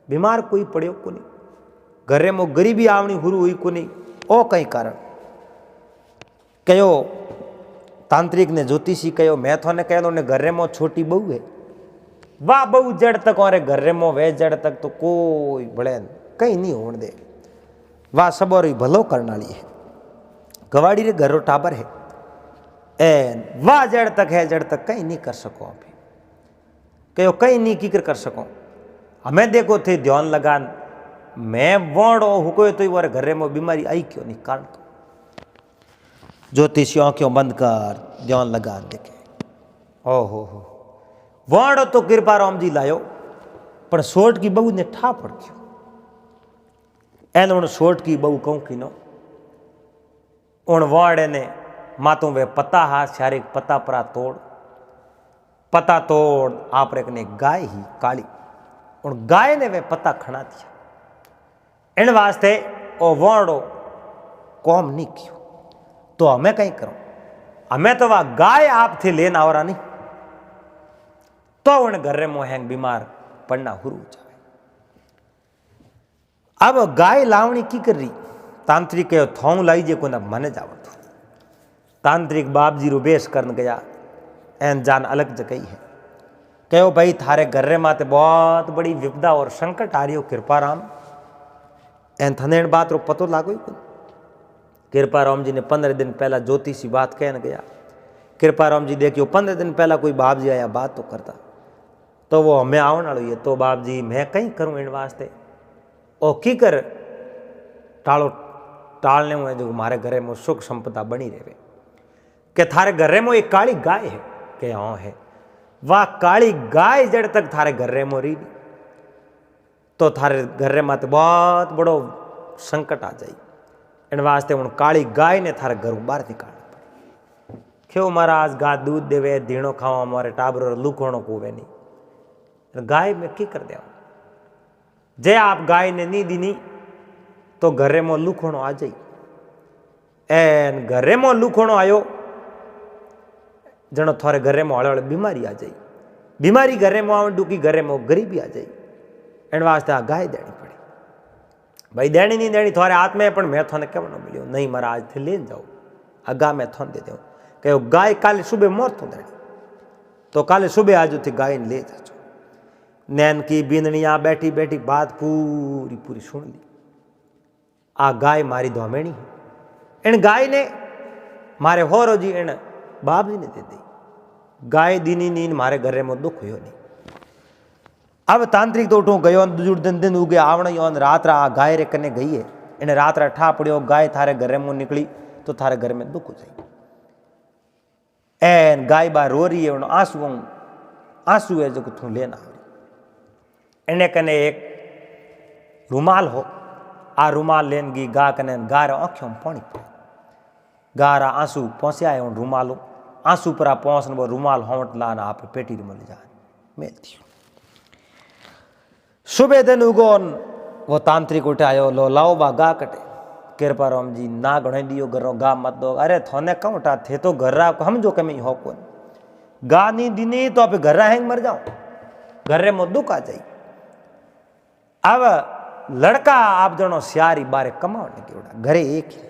बीमार कोई पड़ियो को नहीं घर में गरीबी आवनी हुरू हुई को नहीं ओ कई कारण कहो तांत्रिक ने ज्योतिषी कहो मैं थोने कह दो घर में छोटी बहू है वाह बहू जड़ तक और घर में वे जड़ तक तो कोई भले कहीं नहीं होने दे वाह सब और भलो करने वाली है गवाड़ी रे घरों टाबर है एन वाह जड़ तक है जड़ तक कहीं नहीं कर सको अभी कहो कहीं नहीं की कर सको हमें देखो थे ध्यान लगा मैं वोंडो हुको तो वारे घर में बीमारी आई क्यों नहीं कारण तो ज्योतिषी आंखें बंद कर ध्यान लगा देखे हो वोंडो तो कृपाराम जी लायो पर सोट की बहू ने ठा पड़ गयो एन उन सोट की बहू कहूं कि नो उन वोंडे ने मातों वे पत्ता हा शारीरिक पत्ता परा पत्ता तोड़ आप रे कने गाय ही काली उन गाय ने वे पत्ता खना दिया इन वास्ते ओ वोंडो कौम नहीं कियो तो हमें कहीं करो हमें तो वह गाय आप थे लेना हो रहा नहीं तो उन घर में हैंग बीमार पड़ना हुरू जाए। अब गाय लावणी की कर रही तांत्रिक कहो थों लाई जे को ना मने जावत तांत्रिक बाप जी रुबेश करन गया एन जान अलग जगह है कहो भाई थारे घर माते बहुत बड़ी विपदा और संकट आ रही हो कृपाराम एन थने बात रो पतो लागो ही कृपाराम जी ने 15 दिन पहला ज्योतिषी बात कहने गया कृपाराम जी देखियो 15 दिन पहला कोई बाप जी आया बात तो करता तो वो हमें आवन वालो है तो बाप जी मैं कहीं करूं इन वास्ते ओ की कर टालो टालने हुए जो हमारे घरे में सुख संपदा बनी रहे के थारे घरे में एक काली गाय है के हाँ है वाह काली गाय जड़ तक थारे घरे में रही तो थारे घर माते बहुत बड़ो संकट आ जाए। इन वास्ते हूँ काली गाय ने थारे घर बाहर निकालना पड़े। क्यों महाराज गा दूध देवे धीणो खावा हमारे टाबर लुकोणो कोवे नहीं, गाय में की कर दिया। जे आप गाय ने नहीं दीनी तो घरे में लुकोणो आ जाई। एन घरे में लुकोणो आयो जनो थारे घरे में हड़े हड़े बीमारी आ जाई। बीमारी घरे में आवे डूकी घरे में गरीबी आ जाई। इन वास्ते आ गाय देनी पड़ी। भाई देनी नहीं देनी थारे हाथ में, पण मैं थाने केवनो मिलियो नहीं महाराज थे लेन जाओ अगा मैं थाने दे दूं। कहो गाय काले सुबह मोर तो देनी तो काले सुबह आज थी गाय ने ले जाओ। नैन की बींदनिया बैठी बैठी बात पूरी पूरी सुन ली। आ गाय मारी धोमेणी है। इन गाय ने मारे होरो जी इन बाप जी ने दे दी। गाय दीनी नीन मारे घरे में दुख हुयो नहीं। अब तांत्रिक तो उठो गयो दूर दिन दिन उगे आवण योन रात रा गाय रे कने गई है। इन रात रा ठा पड़ियो गाय थारे घरे में निकली तो थारे घर में दुख हो जाए। एन गाय बा रो रही है, आंसू है जो तू लेना। इन्हें कने एक रुमाल हो, आ रुमाल लेन गी गा कने गा रे आंखों में पानी पड़े। गा रा आंसू पहुंचा है रुमालो आंसू पर पहुंचने वो रुमाल होंट लाना आप पेटी में ले जाए मेलती। सुबह दिन उगोन वो तांत्रिक उठायो लो लाओ बा गा कटे। कृपा राम जी ना गणे दियो घरों गा मत दो। अरे थोने कौन उठा थे तो घर हम जो कमी हो कौन गा नहीं दिनी तो आप घर हैंग मर जाओ घरे में दुख आ जाई। अब लड़का आप जनो सियारी बारे कमाओ निकल घरे एक ही।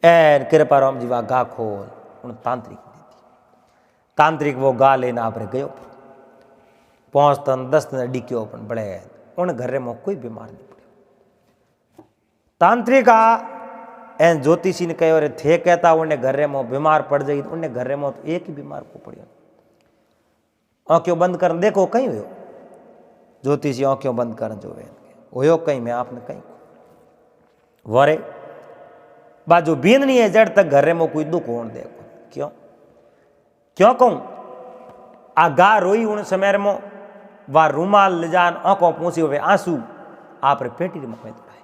एन कृपा राम जी वा गा खोल उन तांत्रिक दी। तांत्रिक वो गा लेना आप गयो 5 दिन 10 दिन डिक्यो अपन बड़े उन घरे में कोई बीमार नहीं पड़े। तांत्रिक आ एन ज्योतिषी ने कहो रे थे कहता उन्हें घरे में बीमार पड़ जाई। उन्हें घरे में तो एक ही बीमार को पड़ियो। आंखों बंद कर देखो कहीं हो ज्योतिषी आंखों बंद कर जो हो कहीं मैं आपने कहीं वरे बाजू बींदनी है जड़ तक घरे में कोई दुख होने देखो। क्यों क्यों कहूं आ गा रोई उन समय में वा रूमाल ले जान आंखों पहुंची हुए आंसू आप रे पेटी में दौड़ाए।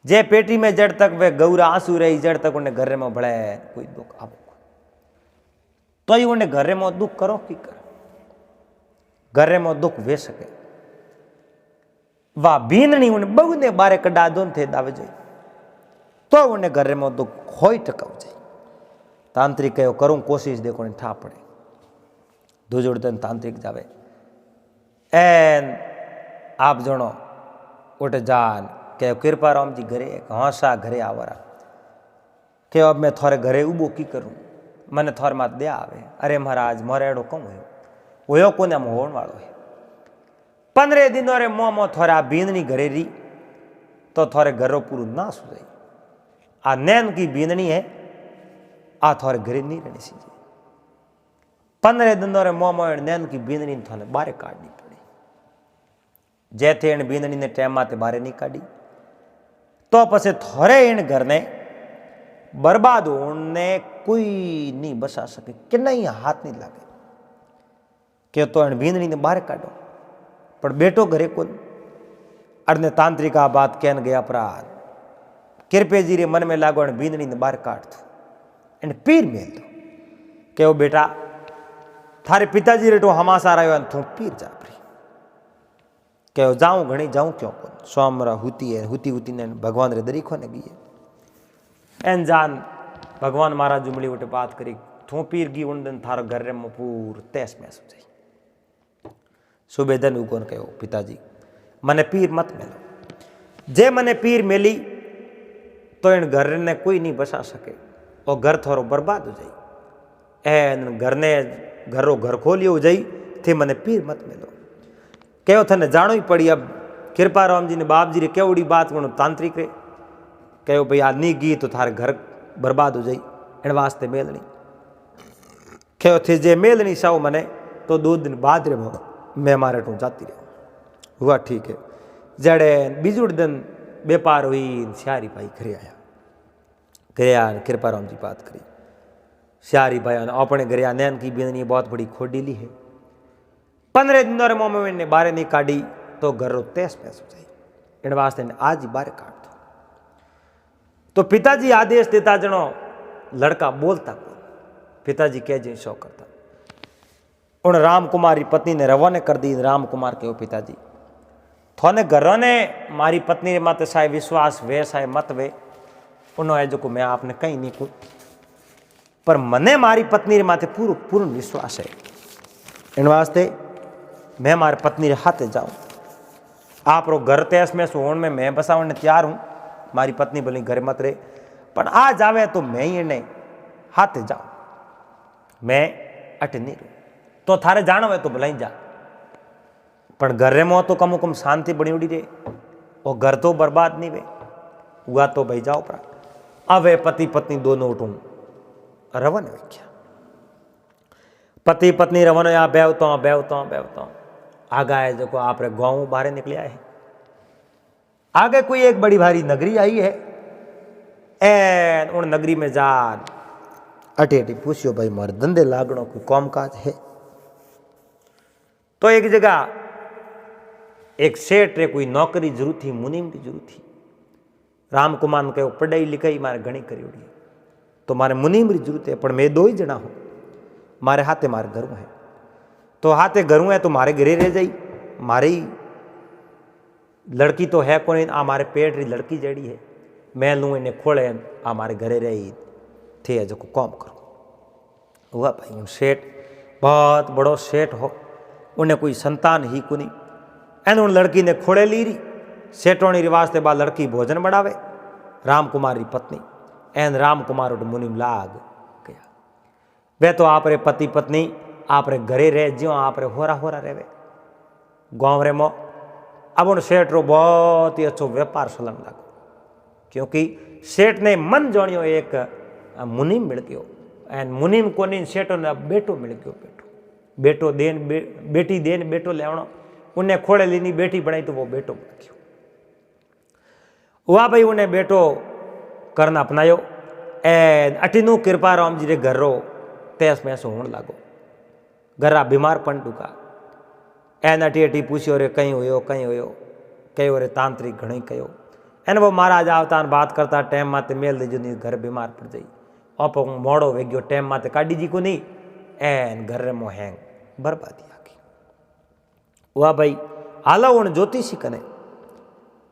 जे पेटी में जड़ तक वे गौरा आंसू रही जड़ तक उन्हें घरे में बड़े कोई दुख आवो तो ही उन्हें घरे में दुख करो की कर घरे में दुख वे सके। वाह बींदनी उन्हें बहु ने बारे कड़ा दोन थे दावे जाए तो उन्हें घरे में दुख खोई टकाव जाए। तांत्रिक कहो करूं कोशिश देखो ठा पड़े दूजोड़ दिन तांत्रिक जावे। एन आप जनो उठ जान कहो कृपा राम जी घरे हौसा घरे आवरा कहो अब मैं थोड़े घरे उबो की करूं मैंने थोड़े मात दे आवे। अरे महाराज मोरे एड़ो कम हो कोने होने वालों है 15 दिनों रे मोह थोड़ा बींदनी घरे री तो थोड़े घरों पूरू ना सु जाए। आ नैन की बींदनी है आ थोड़े घरे नहीं रहनी सी 15 दिनों रे मोह नैन की बींदनी थोड़े बारे काटनी पड़ी। जैसे इन बींदनी ने टाइम आते बारे नहीं काटी तो पसे थोड़े इन घर ने बर्बाद होने कोई नहीं बसा सके कि नहीं हाथ नहीं लगे कि तो इन बींदनी ने बाहर काटो पर बेटो घरे को अरने तांत्रिक आ बात कहन गया अपराध कृपे जी रे मन में लागो इन बींदनी ने बाहर काट दो इन पीर मेल दो के वो बेटा थारे पिताजी रे तो हमासा रहो थू पीर जा परी के जाऊं घणी जाऊं क्यों को सोमरा हुती है हुती हुती ने भगवान रे दरीखो ने गई एन जान भगवान महाराज जुमड़ी उठे बात करी थू पीर की उन दिन थारो घर रे में पूर तैस मैस हो जाए। सुबह दिन उगोन कहो पिताजी मने पीर मत मिलो जे मने पीर मिली तो इन घर ने कोई नहीं बसा सके और घर थोड़ो बर्बाद हो जाए। एन घर ने घरों घर खोलियो हो जाई थे मने पीर मत मिलो कहो थने जानो ही पड़ी। अब कृपा राम जी ने बाप जी रे केवड़ी बात को तांत्रिक रे कहो भाई आज नहीं गी तो थारे घर बर्बाद हो जाई इन वास्ते मेलनी कहो थे जे मेलनी साओ मने तो 2 दिन बाद रे मैं मारे टू जाती रहो हुआ ठीक है। जड़े बीजुड़ दिन व्यापार हुई सियारी भाई घरे आया घरे आया कृपा राम जी बात करी सियारी भाई अपने घरे नैन की बींदनी बहुत बड़ी खोडी ली है 15 दिनों रे मोह ने बारे नहीं काटी तो घर रो तेस पैस हो जाए, इन वास्ते आज ही बारे काट दो। तो पिताजी आदेश देता जनो लड़का बोलता को, पिताजी कह जी शो करता। उन राम कुमार की पत्नी ने रवाने कर दी। राम कुमार कहो पिताजी थोने घरों ने मारी पत्नी मत साहे विश्वास वे साहे मत वे, उन्होंने जो मैं आपने कहीं नहीं को, पर मने मारी पत्नी रे माथे पूर्ण पूर्ण विश्वास है। इन वास्ते मैं मारे पत्नी रे हाथे जाऊं, आप रो घर तेस में सोन में मैं बसावन तैयार हूं। मारी पत्नी बोली घर मत रहे, पर आ जावे तो मैं ही ने हाथे जाऊं, मैं अट नहीं रहूं। तो थारे जाना हो तो भलाई जा, पर घर में तो कम कम शांति बनी उड़ी रहे, और घर तो बर्बाद नहीं वे हुआ तो भाई जाओ पर। अब वे पति पत्नी दोनों उठूं रवन वेख्या, पति पत्नी रवन या बेवता आगा है जो आप गाँव बाहर निकले आए। आगे कोई एक बड़ी भारी नगरी आई है, एन उन नगरी में जान अटे अटे पूछियो भाई मारे धंधे लागणो कोई कामकाज है। तो एक जगह एक सेठ रे कोई नौकरी जरूर थी, मुनीम की जरूर थी। राम कुमार ने कहो पढ़ाई लिखाई मारे घणी करी उड़ी, तो मारे मुनीम की जरूरत है, पर मैं दो ही जना हूं, मारे हाथे मारे घरों है। तो हाथे घरों है तो मारे घरे रह जाई, मारी लड़की तो है कौन, आ मारे पेट री लड़की जड़ी है, मैं लूँ इन्हें खोले आ मारे घरे रही थे जो काम करो। हुआ भाई उन सेठ बहुत बड़ो सेठ हो, उन्हें कोई संतान ही को नहीं, एन उन लड़की ने खोले ली रही। सेठों रिवाज के बाद लड़की भोजन बनावे, राम कुमार की पत्नी एन राम कुमार उठ मुनिम लाग गया। वे तो आप रे पति पत्नी आप रे घरे रह ज्यो आप रे होरा होरा रहे गाँव रे मो। अब उन सेठ रो बहुत ही अच्छो व्यापार चलन लगो, क्योंकि सेठ ने मन जोड़ियो एक मुनीम मिल गयो, एन मुनीम को नहीं सेठों ने बेटो मिल गयो। बेटो देन बेटी देन बेटो लेवणो, उन्हें खोड़े लीनी बेटी बनाई तो वो बेटो बन गयो। हुआ भाई उन्हें बेटो करना अपनायो, एन अटीनू कृपा राम जी रे घर रो तेस मैस होने लागो। घरा बीमार पड़ टूका, एन अटी अटी पूछियो रे कहीं हुयो कहो रे तांत्रिक घणी कहो। एन वो महाराज आवता बात करता टाइम माते मेल दीजो नहीं घर बीमार पड़ जाई, आप मोड़ो वे गयो टाइम माते काढ़ी जी को नहीं, एन घर मो हैंग बर्बादी आ गई। वाह भाई हालो उन ज्योतिषी कने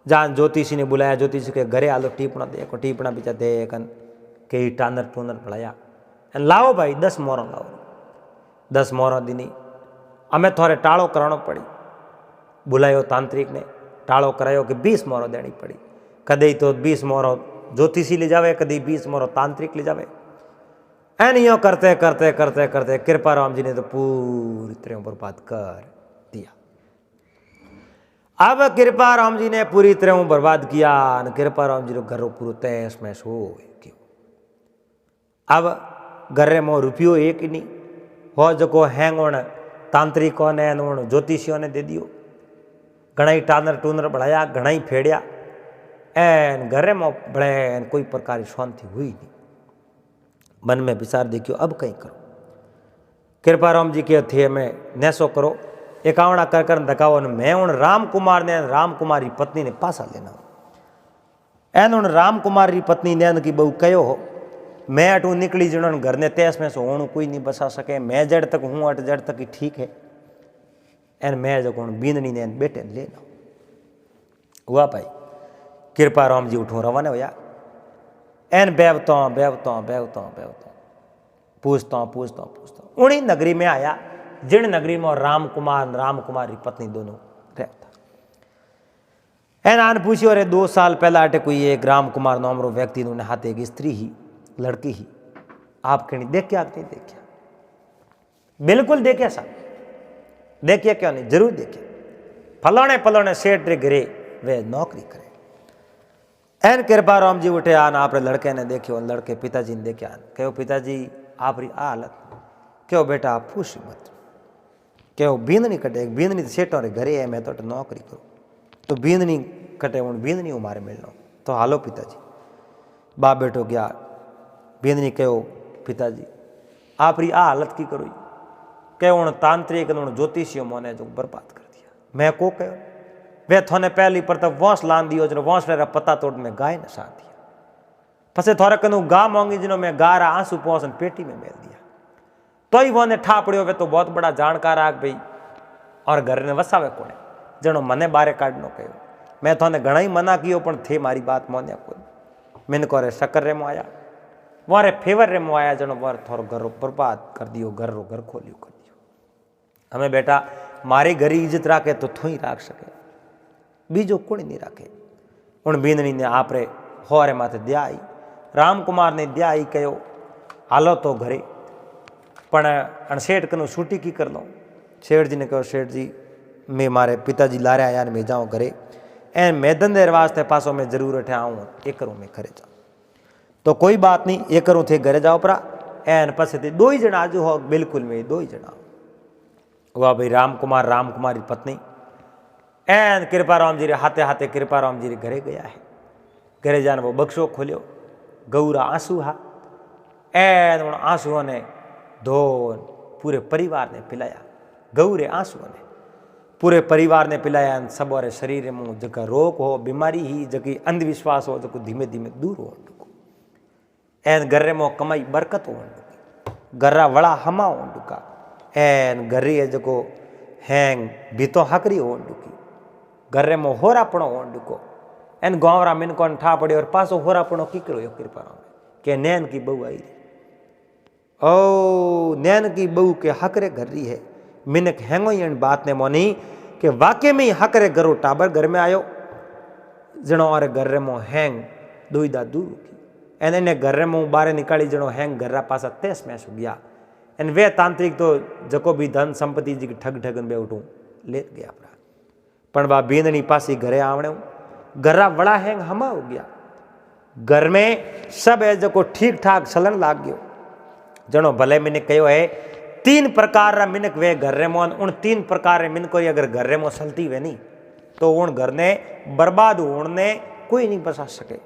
जान, ज्योतिषी ने बुलाया, ज्योतिषी के घरे आलो टीपणा देखो, टीपणा पीछा देखन कई टानर टूनर बढ़ाया, लाओ भाई 10 मोरों लाओ। 10 मोरों दीनी अमे थोड़े टाड़ो करानो पड़ी, बुलायो तांत्रिक ने टाड़ो करायो कि 20 मोरों देनी पड़ी। कदे तो 20 मोरों ज्योतिषी ले जावे, कदी 20 मोरों तांत्रिक ले जावे। एन यो करते करते करते करते कृपा राम जी ने तो पूरी तरह बर्बाद कर दिया। अब कृपा राम जी ने पूरी तरह बर्बाद किया, कृपा राम जी रो घर पूरा तहस महस हो गयो। अब घर में रुपयो एक ही नहीं हो जो हैंग होने तांत्रिकों ने ज्योतिषियों ने दे दियो। घना टानर टूनर बढ़ाया, घना ही फेड़िया, एन घरे में बड़े कोई प्रकार की शांति हुई नहीं। मन में विचार देखियो अब कहीं करो। कृपा राम जी के थे में नैसो करो, एकावना कर कर धकाओ, मैं उन राम कुमार ने राम कुमार की पत्नी ने पासा लेना। एन उन राम कुमार की पत्नी ने की बहु कहो हो, मैं अटू निकली जन घर ने तेस में सो होणु कोई नहीं बसा सके, मैं जड़ तक हूँ अट जड़ तक ही ठीक है। एन मैं जो बींदनी ने बेटे लेना हुआ भाई। कृपा राम जी उठो रवाने होया, एन बेवता बेवता बेवता बेवता पूछता पूछता पूछता उन्हीं नगरी में आया जिन नगरी में राम कुमार की पत्नी दोनों रहता। एन आन पूछियो अरे 2 साल पहला अटे कोई एक राम कुमार नाम रो व्यक्ति ने हाथ एक स्त्री ही लड़की ही आप कहीं देखिया नहीं देखिया? बिल्कुल देखिया साहब, देखिए क्यों नहीं, जरूर देखिए। फलाने फलाने सेठ रे घरे वे नौकरी करे। एन कृपा राम जी उठे आन आप लड़के ने देखियो, लड़के पिताजी ने देखा, कहो पिताजी आप री हालत, क्यों बेटा आप पूछ मत, क्यों बींदनी कटे, बींदनी सेठों रे घरे है, मैं तो नौकरी करूँ तो बींदनी कटे हूँ, बींदनी मारे मिलना तो हालो पिताजी। बाप बेटो गया, बींदनी कहो पिताजी आप री आ हालत की करो, कहो तांत्रिक ज्योतिषियों मोने जो बर्बाद कर दिया। मैं को कहो वे थोने पहली पर तो वॉस लान दियो जो वॉस रे पता तोड़ में गाय न सा दिया पसे थोड़ा कनु गा मांगी जिनो मैं गारा आंसू पहुंचन पेटी में मेल दिया तो ही वो ने ठा पड़ियो वे तो बहुत बड़ा जानकार आग भाई और घर ने वसावे कोने जनो मने बारे काढनो कहो मैं थोने घणा ही मना कियो पण थे मारी बात मान्या कोई मैंने को रे शक्कर रे मो आया वारे फेवर रे मो आया जनो वार थोरो घर बर्बाद कर दियो घर खोलियो कर दियो हमें बेटा मारी घरी इज्जत राखे तो थोई राख सके बीजो कोई नहीं राखे उन बींदनी ने आप रे होरे माथे दिया आई रामकुमार ने दिया आई कहो हालो तो घरे पण अणसेठ कनु छुट्टी की कर लो सेठ जी ने कहो सेठ जी मैं मारे पिताजी लारे आया मैं जाऊँ घरे एन मैं धंधे वास्ते पासों में जरूर अठे आऊँ एक करूँ मैं घरे जाऊँ तो कोई बात नहीं एक करूँ थे घरे जाओ परा एन पसे थे दो ही जना जो हो बिल्कुल में दो ही जना वाह भाई रामकुमार की पत्नी एन कृपाराम जी रे हाथे हाथे कृपाराम जी रे घरे गया है घरे जाने वो बक्सो खोलियो गौरा आंसू हा एन उन आंसुओं ने धोन पूरे परिवार ने पिलाया गौरे आंसुओं ने पूरे परिवार ने पिलाया सबोरे शरीर में जका रोग हो बीमारी ही जकी अंधविश्वास हो जो धीमे धीमे दूर हो एन गर्रे में कमाई बरकत हो गर्रा वड़ा हमा हो डुका एन गर्री जो हैंग भीतो हकरी हो डुकी गर्रे में होरापणो हो डुको एन गांवरा मिनको ठा पड़े और पासो होरापणो कीकरो यो कृपा के नैन की बहू आई ओ नैन की बहू के हकरे गर्री है मिनक हैंगो इन बात ने मोनी कि वाकई में ही हकरे घरो टाबर घर में आयो जनो और घर में हैंग दुईदा दूर की एन इन्हें घर में बारे निकाली जनो हैंग घर पासा तेस मैस हो गया एन वे तांत्रिक तो जको भी धन संपत्ति जी ठग ठगन बे उठूं ले गया पण बा बींदनी पासी घरे आवणे घरा वड़ा हैंग हमा हो गया घर में सब है जको ठीक ठाक चलन लाग गयो जनो भले मैंने कहो है 3 प्रकार रा मिनक वे घर में उन 3 प्रकार मिनको अगर घर में चलती वे नहीं तो उन घर ने बर्बाद होने कोई नहीं बचा सके।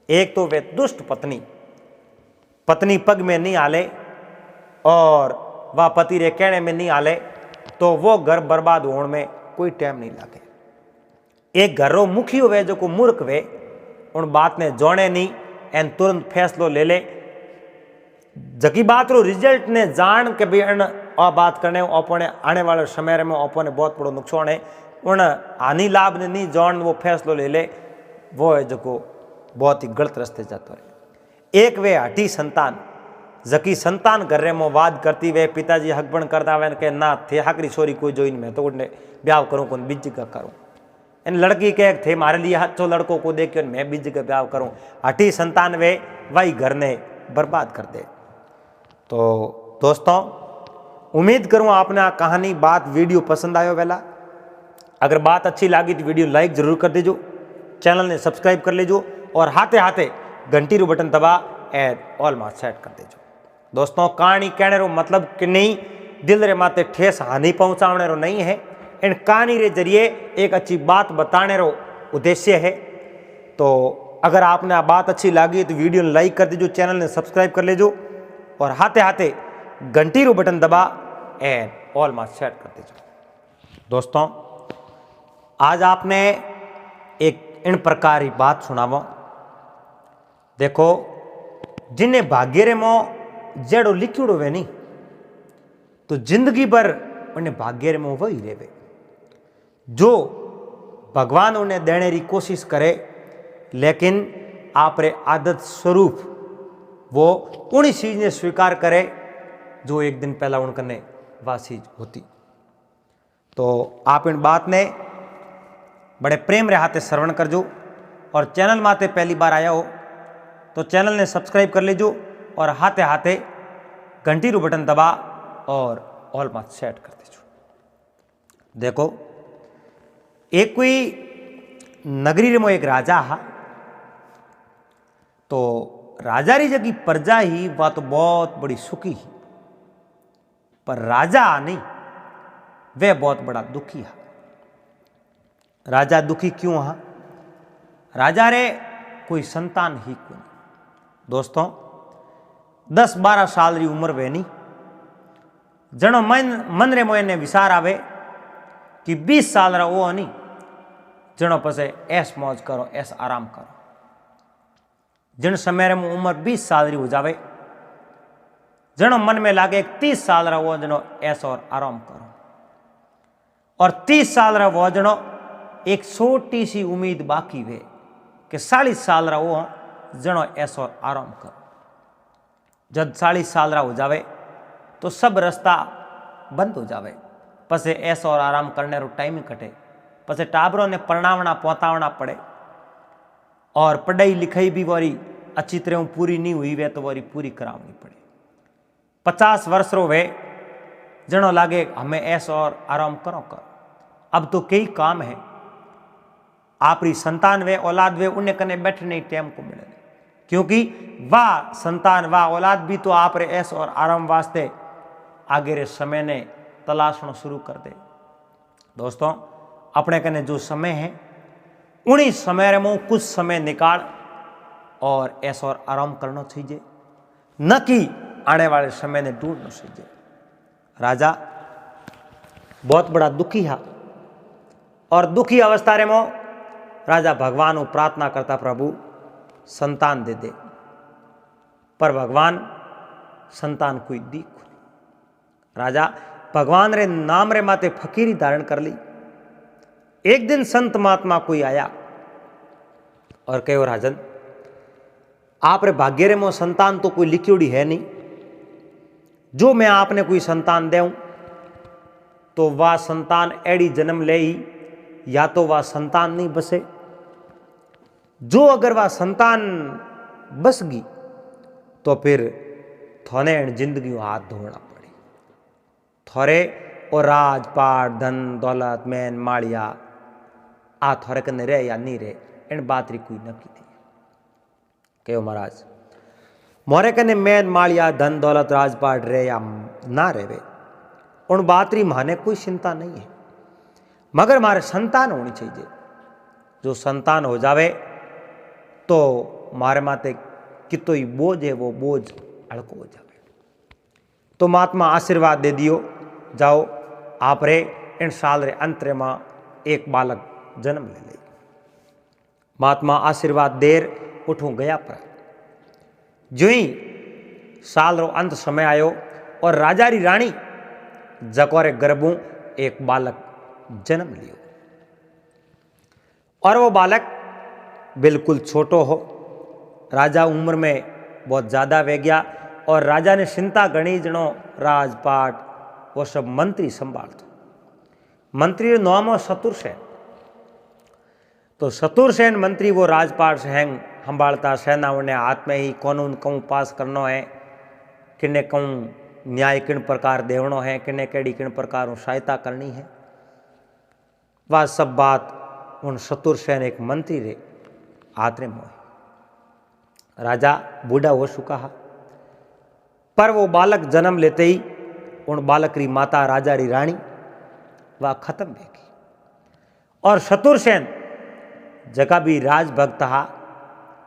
एक तो वे दुष्ट पत्नी पग में नहीं आले और वह पति रे कहने में नहीं आले तो वो घर बर्बाद होने में कोई टाइम नहीं लागे। एक घरों मुखी वे जो को मूर्ख वे उन बात ने जोड़े नहीं एन तुरंत फैसलो ले ले जकी बात रो रिजल्ट ने जान के भी अन आ बात करने अपने आने वाले समय में अपने बहुत बड़ो नुकसान है उन हानि लाभ ने नहीं जान वो फैसलो ले ले वो है जो को बहुत ही गलत रास्ते जाता रहे। एक वे हटी संतान जकी संतान घर में वाद करती वे पिताजी हकबण करता वे के ना थे हकरी छोरी कोई जोइन में तो उन्हें ब्याह करूँ कौन बीज का करूँ इन लड़की के थे मारे लिए अच्छो लड़कों को देख के मैं बीज का ब्याह करूँ हटी संतान वे वही घर ने बर्बाद कर दे। तो दोस्तों उम्मीद करूँ आपने आ कहानी बात वीडियो पसंद आयो वेला अगर बात अच्छी लगी तो वीडियो लाइक जरूर कर दीजो चैनल ने सब्सक्राइब कर लीजो और हाथे हाथे घंटी रू बटन दबा एंड ऑल मां सेट कर दीजो। दोस्तों कहानी कहने रो मतलब कि नहीं दिल रे माते ठेस हानि पहुंचाने रो नहीं है इन कहानी रे जरिए एक अच्छी बात बताने रो उद्देश्य है। तो अगर आपने आ बात अच्छी लगी तो वीडियो लाइक कर दीजो चैनल ने सब्सक्राइब कर लीजो और हाथे हाथे घंटी रू बटन दबा एंड ऑल मां सेट कर दीजो। दोस्तों आज आपने एक इन प्रकार की बात सुनावो देखो जिन्हें भाग्य रे मो जेड़ो लिखियोड़ो वे नहीं तो जिंदगी भर उन्हें भाग्य रे मो वही रेवे जो भगवान उन्हें देने की कोशिश करे लेकिन आप रे आदत स्वरूप वो उन चीज ने स्वीकार करे जो एक दिन पहला उनकने वह चीज होती। तो आप इन बात ने बड़े प्रेम रे हाथे श्रवण करजो और चैनल माते पहली बार आया हो तो चैनल ने सब्सक्राइब कर लीजो और हाथे हाथे घंटी रू बटन दबा और ऑल मात सेट कर दीजो। देखो एक कोई नगरी में एक राजा हा तो राजा री जगी प्रजा ही वह तो बहुत बड़ी सुखी ही पर राजा नहीं वह बहुत बड़ा दुखी है। राजा दुखी क्यों हा राजा रे कोई संतान ही कोई दोस्तों 10-12 साल री उम्र वे नहीं जनो मन रे मोय ने विचार आवे कि 20 साल रा वो नहीं जनो पसे ऐस मौज करो, ऐस आराम करो। जिन समय रे मुं उम्र 20 साल री हो जावे, जनो मन में लागे एक 30 साल रा वो जनो ऐस और आराम करो। और 30 साल रा वो जनो एक छोटी सी उम्मीद बाकी वे कि 40 साल रा वो जनो ऐस और आराम करो। जब 40 साल रा हो जावे तो सब रास्ता बंद हो जावे, पसे ऐस और आराम करने रो टाइम ही कटे, पसे टाबरों ने परणावना पहुंचावना पड़े, और पढ़ाई लिखाई भी वारी अच्छी तरह पूरी नहीं हुई वे तो वारी पूरी करावनी पड़े। 50 वर्ष रो वे जनो लागे हमें ऐस और आराम करो कर। अब तो कई काम है, आपरी संतान वे औलाद वे उन्हें कने बैठने टाइम को मिले, क्योंकि वाह संतान वाह औलाद भी तो आप रे ऐस और आराम वास्ते आगे रे समय ने तलाशना शुरू कर दे। दोस्तों, अपने कने जो समय है उन्हीं समय में कुछ समय निकाल और ऐसा और आराम करना चाहिए, न कि आने वाले समय ने ढूंढना चाहिए। राजा बहुत बड़ा दुखी है, और दुखी अवस्था रे मो राजा भगवान को प्रार्थना करता, प्रभु संतान दे दे। पर भगवान संतान कोई दी। राजा भगवान रे नाम रे माते फकीरी धारण कर ली। एक दिन संत महात्मा कोई आया और कहो, राजन आप रे भाग्य रे मो संतान तो कोई लिखियोड़ी है नहीं, जो मैं आपने कोई संतान देऊं तो वह संतान एड़ी जन्म ले ही, या तो वह संतान नहीं बसे, जो अगर वह संतान बस गई तो फिर थोने जिंदगी हाथ धोना पड़े। थोरे और राजपाट धन दौलत मैन माड़िया आ थोरे कने रहे या नहीं रहे, इन बात री कोई नक्की नहीं। कहो महाराज मोरे कने मैन माड़िया धन दौलत राजपाट रहे या ना रहे, उन बात री माने कोई चिंता नहीं है, मगर मारे संतान होनी चाहिए। जो संतान हो जावे तो मारे माते कितो ही बोझ है वो बोझ हल्को हो जावे। तो महात्मा आशीर्वाद दे दियो, जाओ आप रे इन साल रे अंत रे मां एक बालक जन्म ले ले। महात्मा आशीर्वाद देर उठूं गया पर जो ही साल रो अंत समय आयो और राजा री रानी जकोरे गर्भों एक बालक जन्म लियो, और वो बालक बिल्कुल छोटो हो। राजा उम्र में बहुत ज़्यादा वे गया, और राजा ने चिंता गणी जनो राजपाट वो सब मंत्री संभालतो। मंत्री नाम हो शत्रुसेन। तो शत्रुसेन मंत्री वो राजपाट सहंग संभालता, सेनाओं ने हाथ में ही कानून कहूँ पास करना है, किन्ने कहूँ न्याय किन प्रकार देवनो है, किन्ने केड़ी किन प्रकार सहायता करनी है, वह सब बात उन शत्रुसेन एक मंत्री रे हाथ रे मोह। राजा बूढ़ा हो चुका है, पर वो बालक जन्म लेते ही उन बालक री माता राजा री रानी वह खत्म देगी, और शत्रुसेन जका भी राजभक्त हा,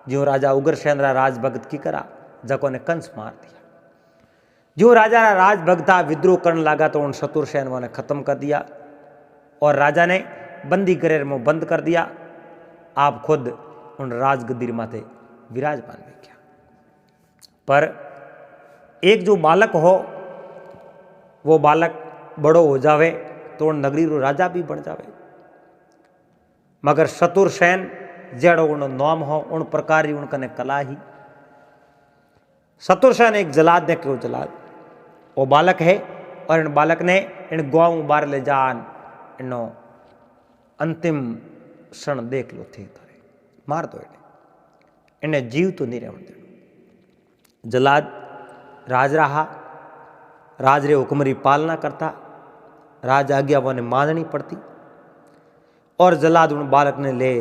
जो राजा उग्रसेन रा राजभक्त की करा, जको ने कंस मार दिया। जो राजा रा राजभक्त था विद्रोह करने लगा तो उन शत्रुसेन ने खत्म कर दिया, और राजा ने बंदी गृह में बंद कर दिया। आप खुद उन राजगद्दी माथे विराजमान में क्या। पर एक जो बालक हो वो बालक बड़ो हो जावे तो उन नगरी रो राजा भी बन जावे, मगर शत्रुसेन जड़ो उन नाम हो उन प्रकार ही उनकने कला ही। शत्रुसेन एक जलाद ने क्यों जलाद वो बालक है, और इन बालक ने इन गाँव बार ले जान इनो अंतिम क्षण देख लो थे, थारे मार दो इन्हें जीव तो नहीं रहने देना। जलाद राज रहा, राज रे हुक्म री पालना करता, राज आज्ञा वो ने माननी पड़ती, और जलाद उन बालक ने ले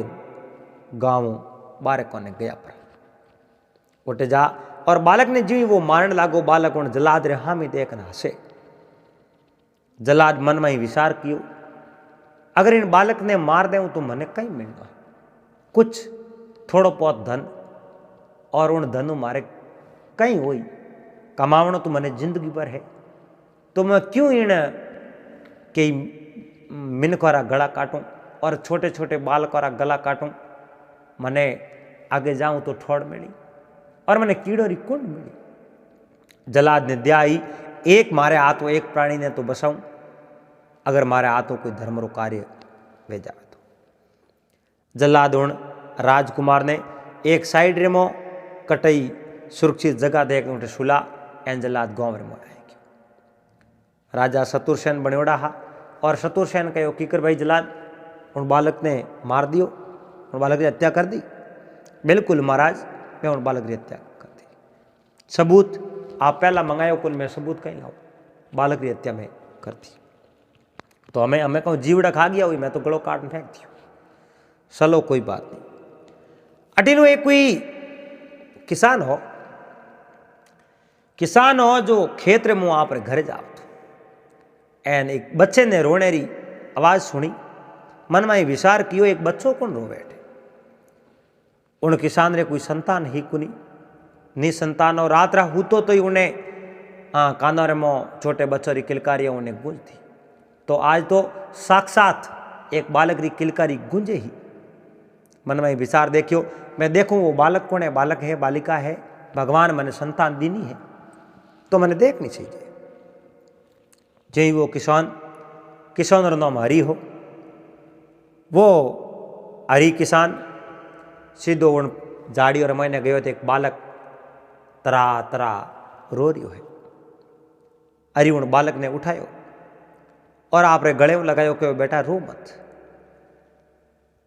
गाँव बारे को ने गया पर उठे जा, और बालक ने जी वो मारने लागो, बालक उन जलाद रे हामी देखना हसे। जलाद मन में ही विचार कियो, अगर इन बालक ने मार दे तो मने कहीं मिलना कुछ थोड़ो बहुत धन, और उन धनु मारे कहीं हुई कमावनो तो मने जिंदगी भर है, तो मैं क्यों इन कई मिनकोरा गला काटूं और छोटे छोटे बालक और गला काटूं, मने आगे जाऊं तो ठोड़ मिली और मने कीड़ो री कुंड मिली। जलाद ने दयाई एक मारे हाथों एक प्राणी ने तो बसाऊं, अगर मारे हाथों कोई धर्म रो कार्य वे जाए तो। जलाद उन राजकुमार ने एक साइड रेमो कटई सुरक्षित जगह देख उठे सुला एन जलाद गांव रेमो आएगी। राजा शत्रुसेन बणियोड़ा हा और शत्रुसेन कहो कीकर भाई जलाद उन बालक ने मार दियो, उन बालक की हत्या कर दी। बिल्कुल महाराज, मैं उन बालक की हत्या कर दी। सबूत आप पहला मंगायो कुल, मैं सबूत कहीं लाऊं, बालक की हत्या में कर दी। तो हमें कहूँ जीवड़ा खा गया हुई, मैं तो गलो काट फेंक दियो। चलो कोई बात नहीं। अटीनो एक कोई किसान हो जो खेत रे मुँह आप घर जाओ तो एन एक बच्चे ने रोने री आवाज सुनी। मन में विचार कियो एक बच्चो कौन रो बैठे। उन किसान रे कोई संतान ही कुनी नी संतान और रात रा हूतो तो ही उन्हें कानों रे मो छोटे बच्चों री किलकारी उन्हें गूंज थी। तो आज तो साक्षात एक बालक री किलकारी गूंजे ही। मन में विचार देखियो, मैं देखूं वो बालक कौन है, बालक है बालिका है, भगवान मैंने संतान दीनी है तो मैंने देखनी चाहिए। जय वो किसान रो नाम हरि हो, वो हरि किसान सीधो उन झाड़ी और मैंने गयो तो एक बालक तरा तरा रो रियो है। हरि उन बालक ने उठायो और आपरे गले में लगायो कि बेटा रो मत,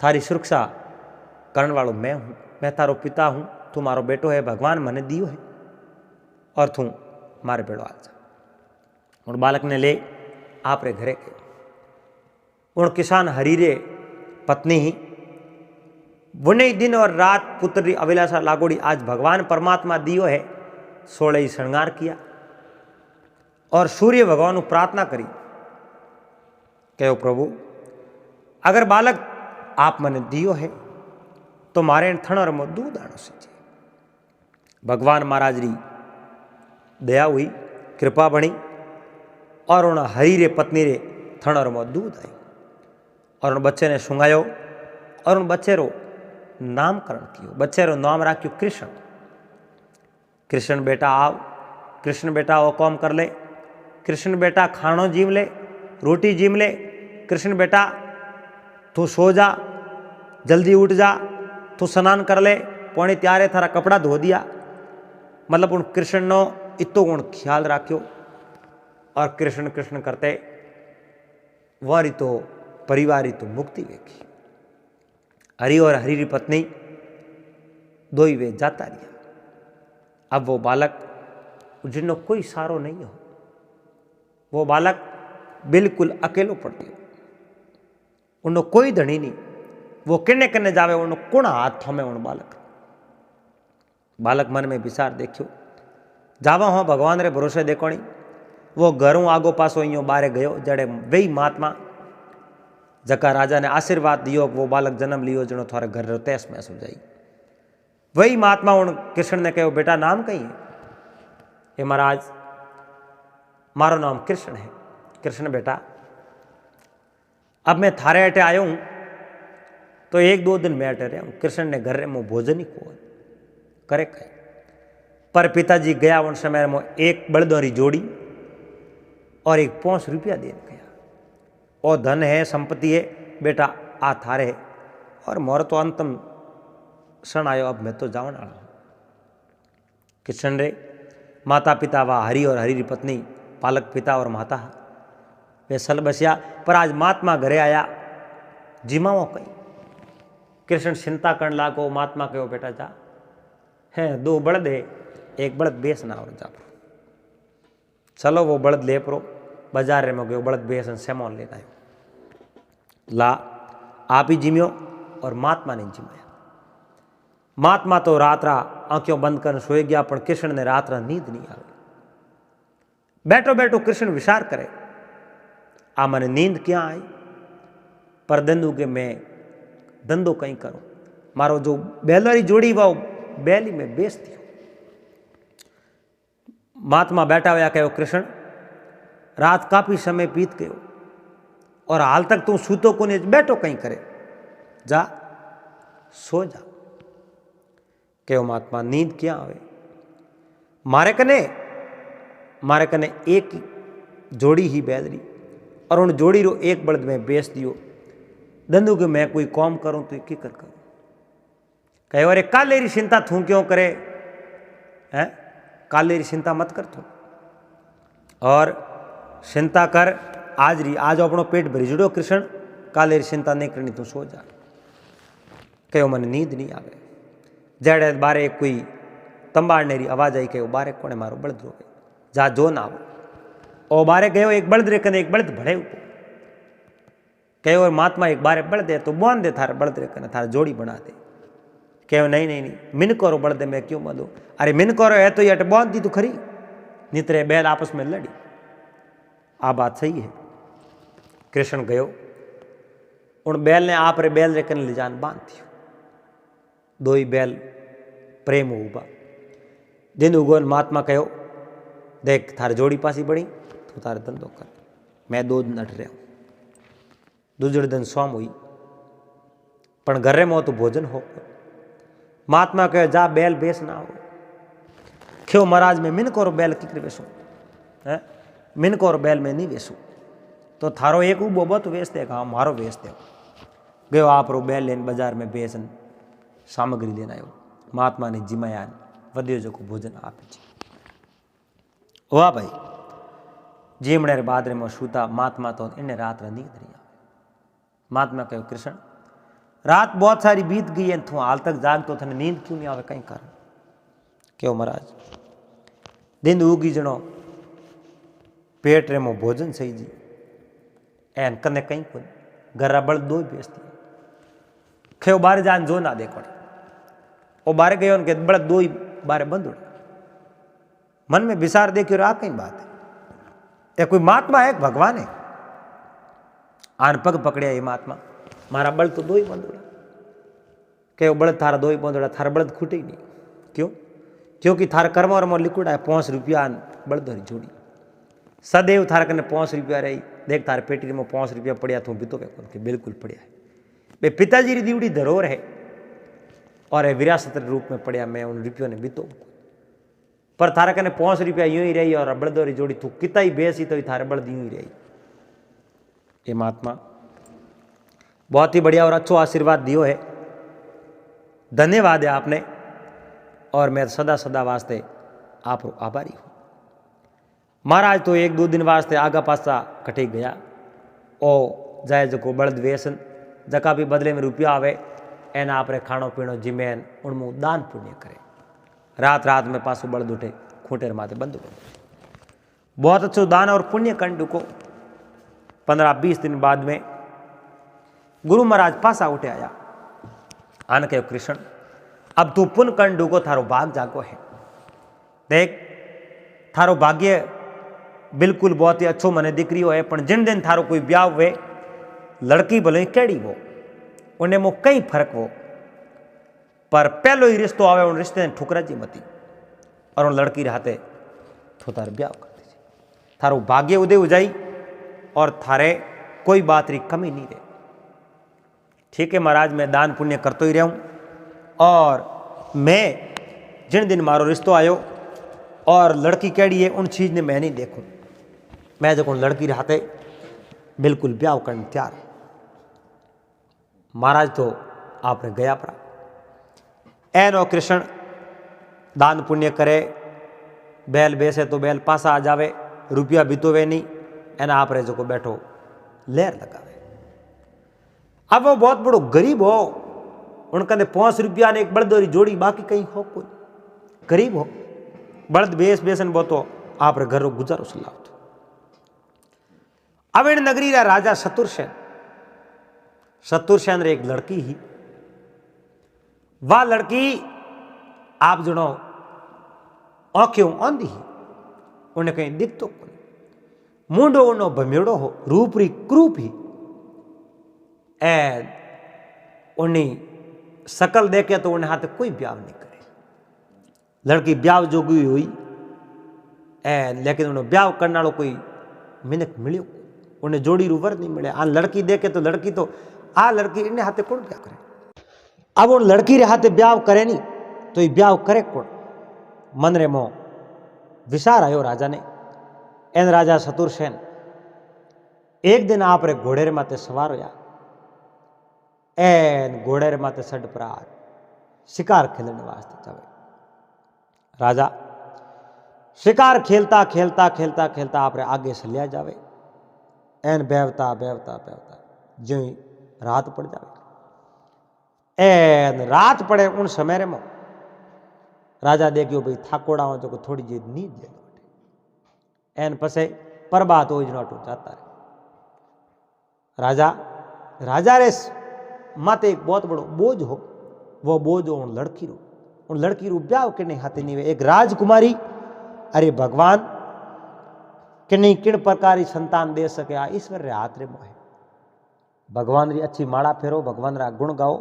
थारी सुरक्षा करण वालों मैं हूं, मैं तारो पिता हूं, तू मारो बेटो है, भगवान मने दियो है और तू मारे बेड़ो आ जा। उन बालक ने ले आप रे घरे गए। उन किसान हरी रे पत्नी ही बुने दिन और रात पुत्र री अभिलाषा लागोड़ी आज भगवान परमात्मा दियो है। 16 श्रृंगार किया और सूर्य भगवान प्रार्थना करी, कहो प्रभु अगर बालक आप मने दियो है तो मारे थणर में दूध आनो सीजे। भगवान महाराज री दया हुई, कृपा बनी और उन हरी रे पत्नी रे थणर में दूध आई और उन बच्चे ने सुंगायो और उन बच्चे रो नामकरण कियो। बच्चे रो नाम राख्यो कृष्ण। कृष्ण बेटा आओ, कृष्ण बेटा वो काम कर ले, कृष्ण बेटा खानो जीव ले, रोटी जीव ले, कृष्ण बेटा तू सो जा, जल्दी उठ जा, तू स्नान कर ले, पौनी त्यारे थारा कपड़ा धो दिया। मतलब उन कृष्ण नो इतो गुण ख्याल राख्यो और कृष्ण कृष्ण करते वारी तो परिवारी तो मुक्ति वेखी। हरि और हरि री पत्नी दो ही वे जाता रिया। अब वो बालक जिन्नो कोई सारो नहीं हो, वो बालक बिल्कुल अकेलो पड़ गयो। उन्नो कोई धनी नहीं, वो किन्ने किन्ने जावे उन्नो कुण हाथ थमे उन बालक मन में विचार देखियो जावा हो भगवान रे भरोसे देखोणी। वो घरों आगो पासो अयो बारे गयो जड़े वही महात्मा जका राजा ने आशीर्वाद दियो वो बालक जन्म लियो जनो थारे घर रो तैस में हो जाई। वही महात्मा उन कृष्ण ने कहो बेटा नाम कही है? ये महाराज मारो नाम कृष्ण है। कृष्ण बेटा अब मैं थारे अटे आयो हूं तो 1-2 दिन मैं अटे रहा हूं। कृष्ण ने घर में भोजन ही को करे कहे पर पिताजी गया उन समय में एक बड़दोरी जोड़ी और 5 रुपया दे गया। और धन है संपत्ति है बेटा आ थारे है और मोर तो अंतम क्षण आयो, अब मैं तो जावन वाला हूं। कृष्ण रे माता पिता वा हरि और हरि री पत्नी पालक पिता और माता वे सल बसिया। पर आज महात्मा घरे आया जिमाओ कही। कृष्ण चिंता करने लागो। महात्मा कहो बेटा जा है 2 बड़द है, एक बड़द बेस ना और जा। चलो वो बड़द ले परो बाजार में गयो, बड़द बेस सेमोन लेता है ला आप ही जिम्यो और महात्मा ने जिमाया। महात्मा तो रात रा आंखों बंद कर सोए गया पर कृष्ण ने रात रा नींद नहीं आई। बैठो बैठो कृष्ण विचार करे आ मने नींद क्या आई पर दंदू के मैं धंधो कहीं करूं। मारो जो बैलरी जोड़ी वो बैली में बेचती हूं। महात्मा बैठा हुआ कहो कृष्ण रात काफी समय बीत गयो और हाल तक तू सूतो को नहीं बैठो कहीं करे, जा सो जा। कहो महात्मा नींद क्या आवे, मारे कने एक जोड़ी ही बैल रही और उन जोड़ी रो एक बलद में बेच दियो। दंदू के मैं कोई कौम करूं तो की कर करूं। कहे अरे कालेरी चिंता थू क्यों करे है, कालेरी चिंता मत कर तू और चिंता कर आज अपनो पेट भरी जुड़ो कृष्ण, कालेरी चिंता नहीं करनी तू सो जा। कहो मन नींद नहीं आवे। जड़े बारे कोई तंबाड़ने री आवाज आई, कहो बारे कोने मारो बलद रो जा जो ना आवो। ओ बारे गयो एक बलद रे कने एक बलद भड़े ऊपर। कहो और महात्मा एक बारे बलद दे तो बांध दे थारे बलद रे कने, थारे जोड़ी बना दे। कहो नहीं मिन करो बलद मैं क्यों बांधू। अरे मिन करो है तो ये बांध दी तो खरी, नितरे बैल आपस में लड़ी। आ बात सही है। कृष्ण गयो उन बैल ने आप रे बैल रे कने ले जान बांध दियो। दो ही बैल प्रेम उबा। दिन उगोन महात्मा कहो देख थारे जोड़ी पासी बड़ी तो थारे धंधो कर, मैं 2 दिन अट रहा हूं। दूसरे दिन सोम हुई पण घरे में तो भोजन हो। महात्मा कहे जा बैल बेच ना हो। क्यों महाराज में मिन करो बैल की बेसू है, मिन करो बैल में नहीं बेसू तो थारो एक उबो बहुत वेच देगा, मारो वेच दे। गयो आप रो बैल लेन बाजार में बेचन सामग्री लेना आयो। महात्मा ने जिमाया वधियो जो को भोजन आप वाह भाई जीमणे बादरे में सूता महात्मा तो इन्हें रात नींद नहीं आवे। महात्मा कहो कृष्ण रात बहुत सारी बीत गई है, तू हाल तक जाग तो थने नींद क्यों नहीं आवे, कहीं कारण। क्यों महाराज दिन उगी जनो पेट रे में भोजन सही जी एन कने कहीं को घरा बल 2 ही बेच दिया। क्यों बारे जान जो ना देखो वो बारे गयो उनके बड़े 2 ही बारे बंद उड़ा। मन में विचार देखियो आ कहीं बात है, या कोई महात्मा है भगवान है। आन पग पकड़िया ये महात्मा मारा बल तो 2 ही बंद उड़ा। कहो बलद थारा 2 ही बंद उड़ा, थारा बलद खूटे ही नहीं। क्यों, क्योंकि थारा कर्म वर्म लिक्विड है 5 रुपया बलद जोड़ी सदैव थारा कने 5 रुपया रही। देख थारे पेटी में 5 रुपया पड़िया तू बीतो के बिल्कुल पड़िया है। वे पिताजी री दीवड़ी धरोहर है और विरासत रूप में पड़िया, मैं उन रुपयों ने बीतो। पर थारे कने 5 रुपया यूं ही रही और बलदोरी जोड़ी तू कितना ही बेसी तो थारे बलद यूं ही रही। ये महात्मा बहुत ही बढ़िया और अच्छो आशीर्वाद दियो है, धन्यवाद है आपने। और मैं सदा सदा वास्ते आप आभारी हूँ। महाराज तो 1-2 दिन वास्ते आगा पासा कटे गया ओ जाए जो बलद वेसन जका भी बदले में रुपया आवे एना आप खाणो पीणो जिमेन उनमें दान पुण्य करे। रात रात में पासो बलद उठे खूंटेर माथे बंद हो। बहुत अच्छो दान और पुण्य कंड को 15-20 दिन बाद में गुरु महाराज पासा उठे आया। आन कहो कृष्ण अब तू पुण्य कंड को थारो भाग जागो है। देख थारो भाग्य बिल्कुल बहुत ही अच्छो मने दिकरी हो है, पण जिन दिन थारो कोई ब्याह हुए लड़की भले केड़ी हो उन्हें मो कई फर्क हो, पर पहलो ही रिश्तो आवे उन रिश्ते ने ठुकरा जी मती और उन लड़की रहते तो तार ब्याह कर दीजिए। थारो भाग्य उदय हो जाई और थारे कोई बात री कमी नहीं रहे। ठीक है महाराज मैं दान पुण्य करतो ही रहूं और मैं जिन दिन मारो रिश्तो आयो और लड़की केड़ी है उन चीज ने मैं नहीं देखूं। मैं जो लड़की रहते बिल्कुल ब्याह करने तैयार। महाराज तो आपने गया पड़ा एनो कृष्ण दान पुण्य करे, बैल बेसे तो बैल पासा आ जावे, रुपया बीतोवे नहीं एना आप जो बैठो लहर लगावे। अब वो बहुत बड़ो गरीब हो, उनका 5 रुपया ने एक बलदोरी जोड़ी बाकी कहीं हो कोई गरीब हो बलद बेसन बो तो आप घर गुजारो सलाह। अब इन नगरी रा राजा शत्रुसेन रे एक लड़की ही वह लड़की आप जनो आंखों आंधी ही उन्हें कहीं दिख तो मुंडो उनो भमेड़ो हो रूप री क्रूप ही एन उन्हें शकल देखे तो उन्हें हाथ कोई ब्याह नहीं करे। लड़की ब्याह जोगी हुई एन लेकिन उन्हें ब्याह करने वालों कोई मिनक मिलियो उन्हें जोड़ी रू वर नहीं मिले। आ लड़की देखे तो लड़की तो आ लड़की इन्हें हाथे कौन क्या करे। अब उन लड़की रे हाथे ब्याह करे नहीं तो ये ब्याह करे कौन। मन रे मोह विचार आयो राजा ने। एन राजा शत्रुसेन एक दिन आप रे घोड़े रे माथे सवार होया। एन घोड़े रे माथे सड परार शिकार खेलने वास्ते जावे। राजा शिकार खेलता खेलता खेलता खेलता आप रे आगे से लिया जावे। एन बेवता बेवता बेवता जो ही रात पड़ जावे। एन रात पड़े उन समय रे मो राजा देखियो भाई थाकोड़ा हो तो थोड़ी जी नींद ले लो। एन पसे परबात हो जटू जाता रहे। राजा राजा रे माते एक बहुत बड़ो बोझ हो। वो बोझ हो उन लड़की रू ब्याह के नहीं हाथे नहीं वे। एक राजकुमारी अरे भगवान कि नहीं किन प्रकार की संतान दे सके आ ईश्वर रे हाथ रे मोहे। भगवान री अच्छी माड़ा फेरो भगवान रा गुण गाओ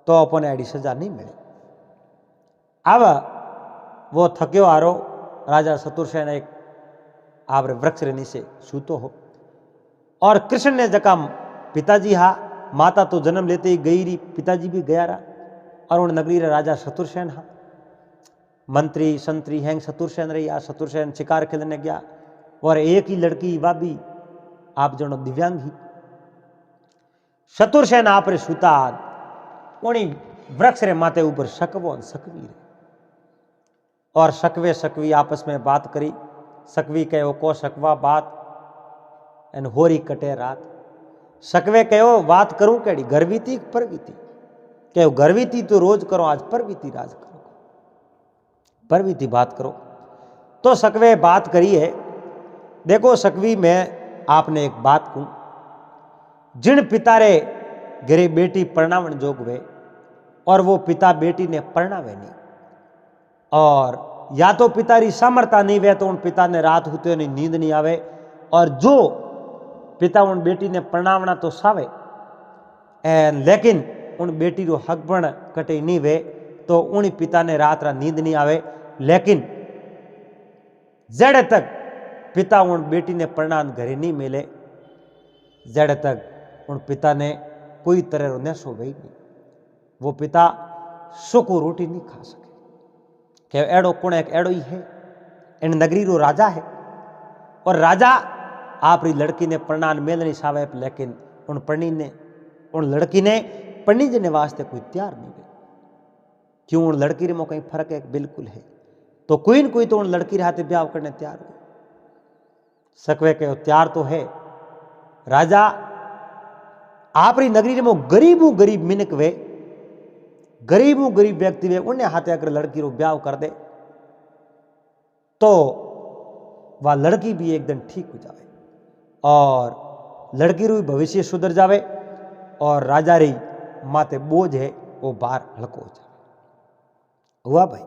तो अपने एडी सजा नहीं मिले। अब वो थक्यो हारो राजा शत्रुसेन एक आवरे वृक्ष रे नीचे सूतो हो। और कृष्ण ने जका पिताजी हा माता तो जन्म लेते ही गई रही पिताजी भी गया रहा। और उन नगरी रे राजा शत्रुसेन हा मंत्री संतरी हैंग शत्रुसेन रही। आ शत्रुसेन शिकार खेलने गया और एक ही लड़की वह भी आप जनो दिव्यांग ही। शत्रुसेन आप रे सूता उनी वृक्ष रे माथे ऊपर शकवो सकवी रे। और शकवे सकवी आपस में बात करी। सकवी कहो को शकवा बात एन होरी कटे रात। सकवे कहो बात करूं केड़ी गर्वी थी परवी थी। कहो गर्वी थी तो रोज करो आज परवी थी राज करो परवी थी बात करो। तो सकवे बात करी है। देखो सकवी में आपने एक बात कहूं जिन पिता रे घरे बेटी परणावन जोग वे और वो पिता बेटी ने परणावे नहीं। और या तो पिता री सामर्थ्य नहीं वे तो उन पिता ने रात होते नहीं नींद नहीं आवे। और जो पिता उन बेटी ने परणावना तो सावे लेकिन उन बेटी रो हक पण कटे नहीं वे तो उन पिता ने रात रा नींद नहीं आवे। लेकिन जड़े तक पिता उन बेटी ने परणान घरे नहीं मिले जड़े तक उन पिता ने कोई तरह रो नशो वही नहीं। वो पिता सुको रोटी नहीं खा सके। कि एड़ो कुण एक एड़ो ही है इन नगरी रो राजा है। और राजा आप री लड़की ने परणान मेल नहीं सावे लेकिन उन लड़की ने पढ़नी जने वास्ते कोई तैयार नहीं है। क्यों उन लड़की रे मो कहीं फर्क है बिल्कुल है। तो कोई न कोई तो उन लड़की रे हाथे ब्याह करने तैयार हो सकवे के तैयार तो है। राजा आप री नगरी रे मो गरीबू गरीब मिनक वे गरीबू गरीब व्यक्ति वे उन्हें हाथे अगर लड़की रो ब्याह कर दे तो वह लड़की भी एक दिन ठीक हो जावे और लड़की रू भविष्य सुधर जावे और राजा री माते बोझ है वो बाहर हल्को हो जाए। हुआ भाई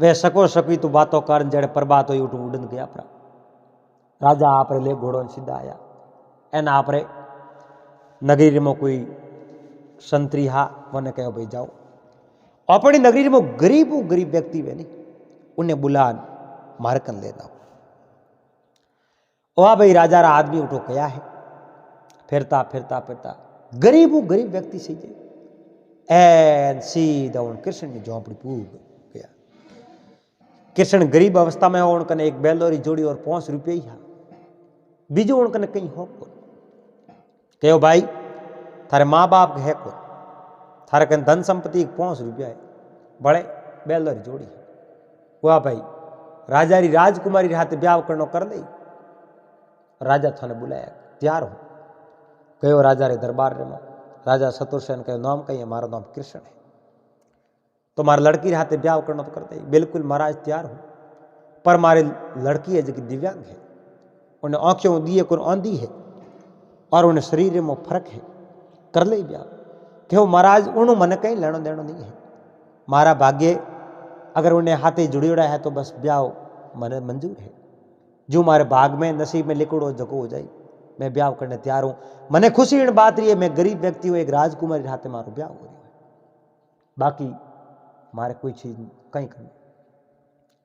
वे सको सकी तो बातों कारण जड़े पर बात हुई उठू उड़न गया परा। राजा आप ले घोड़ों सीधा आया एन आप नगरी में कोई संतरी हा वने कहो भाई जाओ अपनी नगरी में गरीब गरीब व्यक्ति वे नहीं उन्हें बुलान मार कन लेना। वह भाई राजा रा आदमी उठो गया है फिरता फिरता फिरता गरीब व्यक्ति से एन सीधा उन कृष्ण की झोंपड़ी पूग गया। कृष्ण गरीब अवस्था में हो उनकने एक बेलोरी जोड़ी और 5 रुपये ही बीजो उनकने कहीं हो कहो भाई थारे माँ बाप है को थारे कन धन संपत्ति 5 रुपया है बड़े बेलोरी जोड़ी है। वह भाई राजा री राजकुमारी हाथे ब्याह करनो कर दे। राजा थाने बुलाया तैयार हो कहो राजा रे दरबार रे में राजा शत्रुसेन कहो नाम कही मारो नाम कृष्ण है तो मारे लड़की रे हाथे ब्याह करना तो कर दे। बिल्कुल महाराज तैयार हो पर मारे लड़की है जो दिव्यांग है उन्हें आंखों दिए को आंधी है और उन्हें शरीर में फर्क है कर ले ब्याह। कहो महाराज उन्हों मन कहीं लेनो देनो नहीं है मारा भाग्य अगर उन्हें हाथे जुड़ियोड़ा है तो बस ब्याह मन मंजूर है। जो मारे भाग में नसीब में लिखड़ो जगो हो जाए मैं ब्याह करने तैयार हूं। मने खुशी इन बात रही है मैं गरीब व्यक्ति हूं एक राजकुमारी हाथे मारो ब्याह हो रही है बाकी मारे कोई चीज कहीं करनी।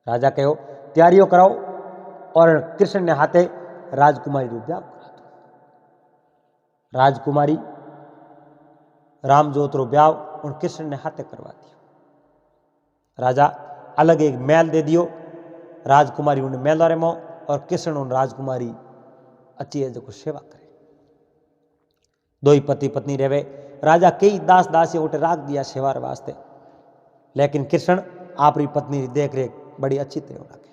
राजा कहो तैयारियों कराओ और कृष्ण ने हाथे राजकुमारी रू ब्याह करा दो। राजकुमारी रामजोत रो ब्याह उन कृष्ण ने हाथे करवा दियो। राजा अलग एक महल दे दियो, राजकुमारी उन महल में और कृष्ण उन राजकुमारी अच्छी है जो सेवा करे। दो ही पति पत्नी रहे। राजा कई दास दासी उठे राख दिया सेवा वास्ते, लेकिन कृष्ण आपरी पत्नी की देख रेख बड़ी अच्छी तरह रखे।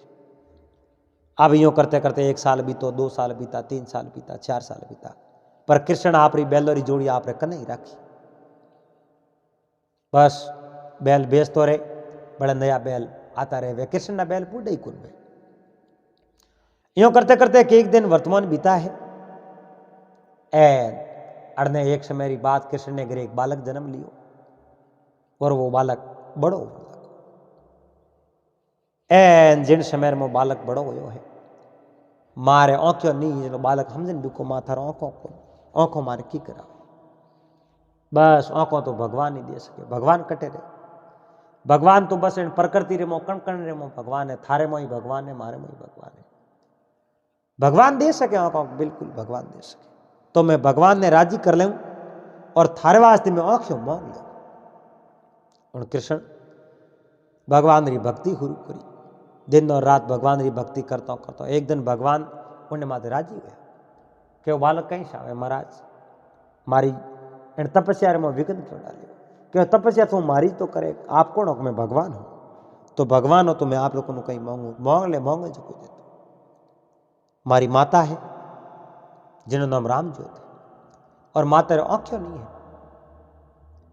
अब यूं करते करते 1 साल बीतो, 2 साल बीता, 3 साल बीता, 4 साल बीता, पर कृष्ण आपरी बैलोरी जोड़ी आपने कने ही राखी। बस बैल बेचतो रहे, बड़ा नया बैल आता रहे, वे कृष्ण ना बैल बूढ़े ही कुल में। यूं करते करते एक दिन वर्तमान बीता है। अड़ने एक समय की बात, कृष्ण ने घर एक बालक जन्म लियो और वो बालक बड़ो हो। जिन समय में बालक बड़ो हो है, मारे आंखों नहीं बालक समझन बिको माथार आंखों मारे की करा। बस आंखों तो भगवान ही दे सके, भगवान कटे रहे। भगवान तो बस इन प्रकृति रे मो कण कण रे मो भगवान है, थारे मो ही भगवान है, मारे मो ही भगवान है। भगवान दे सके आंखों, बिल्कुल भगवान दे सके। तो मैं भगवान ने राजी कर लूं और थारे वास्ते में आंखों मांग लूं। और कृष्ण भगवान री भक्ति शुरू करी, दिन और रात भगवान री भक्ति करता करता एक दिन भगवान उन्हें माते राजी हुआ कि वो बालक कहीं से आवे, महाराज मारी इन तपस्या में विघ्न क्यों डाले, कि तपस्या तो मारी तो करे, आप कौन हो? मैं भगवान हूं। तो भगवान हो तो मैं आप लोगों को कहीं मांगू, मांग ले मांगे जो को दे दो। मारी माता है जिन्हों नाम रामजोत है, और माता रे आंखों नहीं है,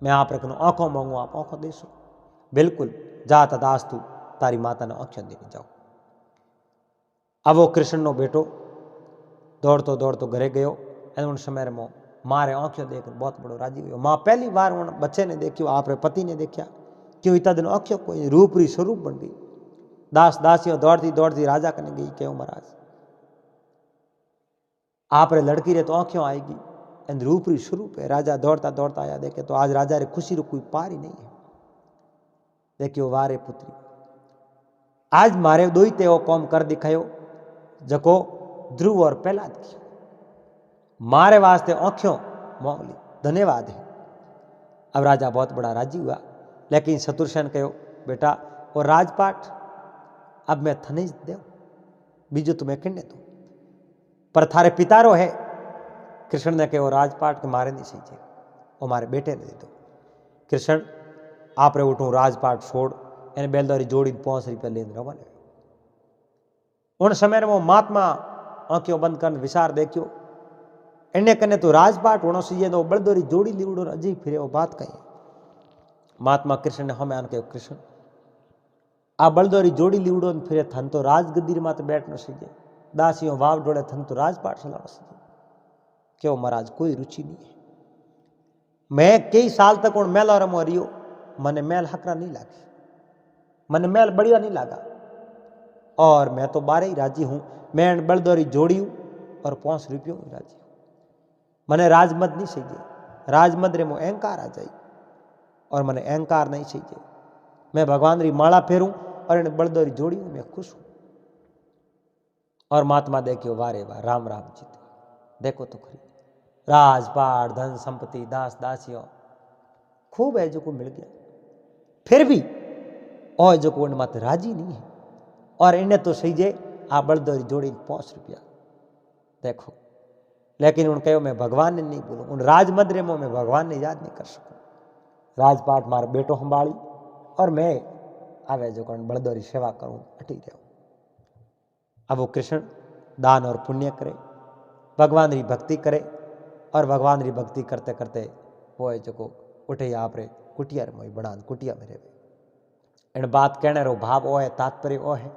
मैं आप रखना आंखों मांगू, आप आंखों दे सो। बिल्कुल जात दास तू तारी माता ने आंखों देने जाओ। अब वो कृष्ण नो बेटो दौड़तो घरे गयो। उन समय में मारे आंखों देख बहुत बड़ो राजी हुई। माँ पहली बार उन बच्चे ने देखियो, आप पति ने देखा, क्यों इतना दिन आंखों कोई रूपरी स्वरूप बन गई। दास दासियों दौड़ती दौड़ती राजा कने गई, क्यों महाराज आप रे लड़की रे तो आंखों आएगी, एंड रूपरी स्वरूप है। राजा दौड़ता दौड़ता आया, देखे तो आज राजा रे खुशी रो कोई पार ही नहीं है। देखियो वारे पुत्री, आज मारे दो ही ते वो कौम कर दिखायो जको ध्रुव और प्रहलाद की। मारे वास्ते आंखों मांग ली, धन्यवाद है। अब राजा बहुत बड़ा राजी हुआ, लेकिन शत्रुसेन कहो बेटा और राजपाट अब मैं थने दे बीजो तुम्हें किन्ने दो, पर थारे पितारो है। कृष्ण ने कहो राजपाट के मारे नहीं सीखे, वो मारे बेटे ने दे दो। कृष्ण आप रे उठू राजपाट छोड़ एने बैलदारी जोड़ी 5 रुपया लेन रवाने। उन समय में वो महात्मा आंखों बंद कर विचार देखियो, इन्हें कने तो राजपाट होना चाहिए, तो बलदोरी जोड़ी लीवड़ो अजीब फिरे वो बात कही। महात्मा कृष्ण ने हमें आन कहो कृष्ण आ बलदोरी जोड़ी लीवड़ो फिरे थन तो राजगद्दी माते बैठना चाहिए, दासियों वाव डोड़े थन तो राजपाट चलाना चाहिए। क्यों महाराज कोई रुचि नहीं है, मैं कई साल तक उन मेल और रियो, मने मेल हकरा नहीं लागी, मने मेल बढ़िया नहीं लगा, और मैं तो बारे ही राजी हूं। मैं बलदोरी जोड़ी और 5 रुपयों ही राजी हूं। मने राजमद नहीं चाहिए, राजमद रे मो अहंकार आ जाए, और मने अहंकार नहीं चाहिए। मैं भगवान री माला फेरूं और इन बलदोरी जोड़ी हूं, मैं खुश हूं। और महात्मा देखियो वारे वाह राम राम जी, देखो तो खरी राजपाट धन संपत्ति दास दासियों खूब है जो को मिल गया, फिर भी और जो को मत राजी नहीं है। और इन्हें तो सही जे आ बलदोरी जोड़ी 5 रुपया देखो, लेकिन उन कहो मैं भगवान ने नहीं बोलूं, उन राजमद्रे में मैं भगवान ने याद नहीं कर सकूं। राजपाट मार बेटो संभाली और मैं आवे जो कौन बलदोरी सेवा करूं अटी रहूं। अब वो कृष्ण दान और पुण्य करे, भगवान री भक्ति करे, और भगवान री भक्ति करते करते वो है जो को उठे आप रे कुटिया रे मोई बड़ा कुटिया में रहे। इन बात कहने रो भाव ओ है, तात्पर्य ओ है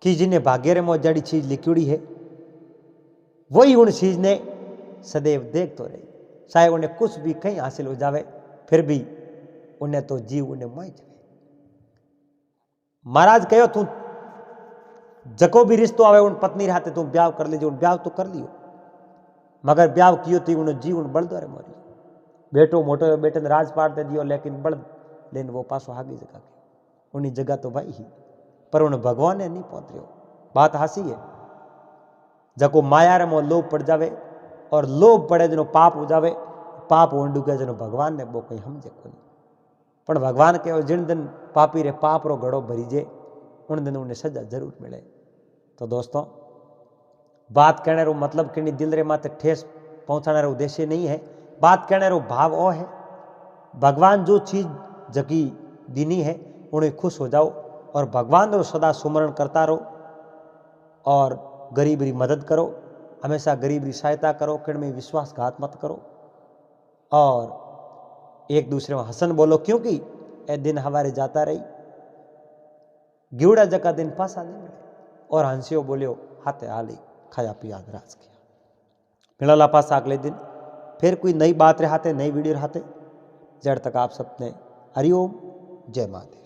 कि जिन्हें भाग्य रे मो जड़ी चीज लिखी है वही उन चीज ने सदैव देख तो रही, चाहे उन्हें कुछ भी कहीं हासिल हो जावे फिर भी उन्हें तो जीव उन्हें मोह जाए। महाराज कहो तू जको भी रिश्तो आवे उन पत्नी रहते तू ब्याह कर लीजिए, उन ब्याह तो कर लियो, मगर ब्याह कियो थी उन्हें जीव उन बल द्वारे मरी। बेटो मोटो बेटे ने राजपाट दे दियो, लेकिन बल लेने वो पासो आगे जगह के उन्हीं जगह तो भाई ही, पर उन्हें भगवान ने नहीं पहुंच रहे। बात हासी है। जको माया रे मोह लोभ पड़ जावे और लोभ पड़े जनो पाप हो जावे, पाप होने डूगे जनो भगवान ने वो कहीं समझे को नहीं। पण भगवान कहो जिन दिन पापी रे पाप रो घड़ो भरीजे उन दिन उन्हें सजा जरूर मिले। तो दोस्तों बात कहने रो मतलब कि दिल रे माते ठेस पहुंचाने रो उद्देश्य नहीं है। बात कहने रो भाव ओ है भगवान जो चीज जकी दीनी है उन्हें खुश हो जाओ और भगवान रो सदा सुमरण करता रहो और गरीब री मदद करो, हमेशा गरीब री सहायता करो, किण में विश्वासघात मत करो और एक दूसरे में हसन बोलो, क्योंकि ए दिन हमारे जाता रही गिवड़ा जका दिन पासा नहीं मिले। और हंसियो बोलियो हाथे हाली खाया पिया राज किया। मिला पास अगले दिन फिर कोई नई बात रहाते, नई वीडियो रहाते। जड़ तक आप सबने हरिओम, जय महादेव।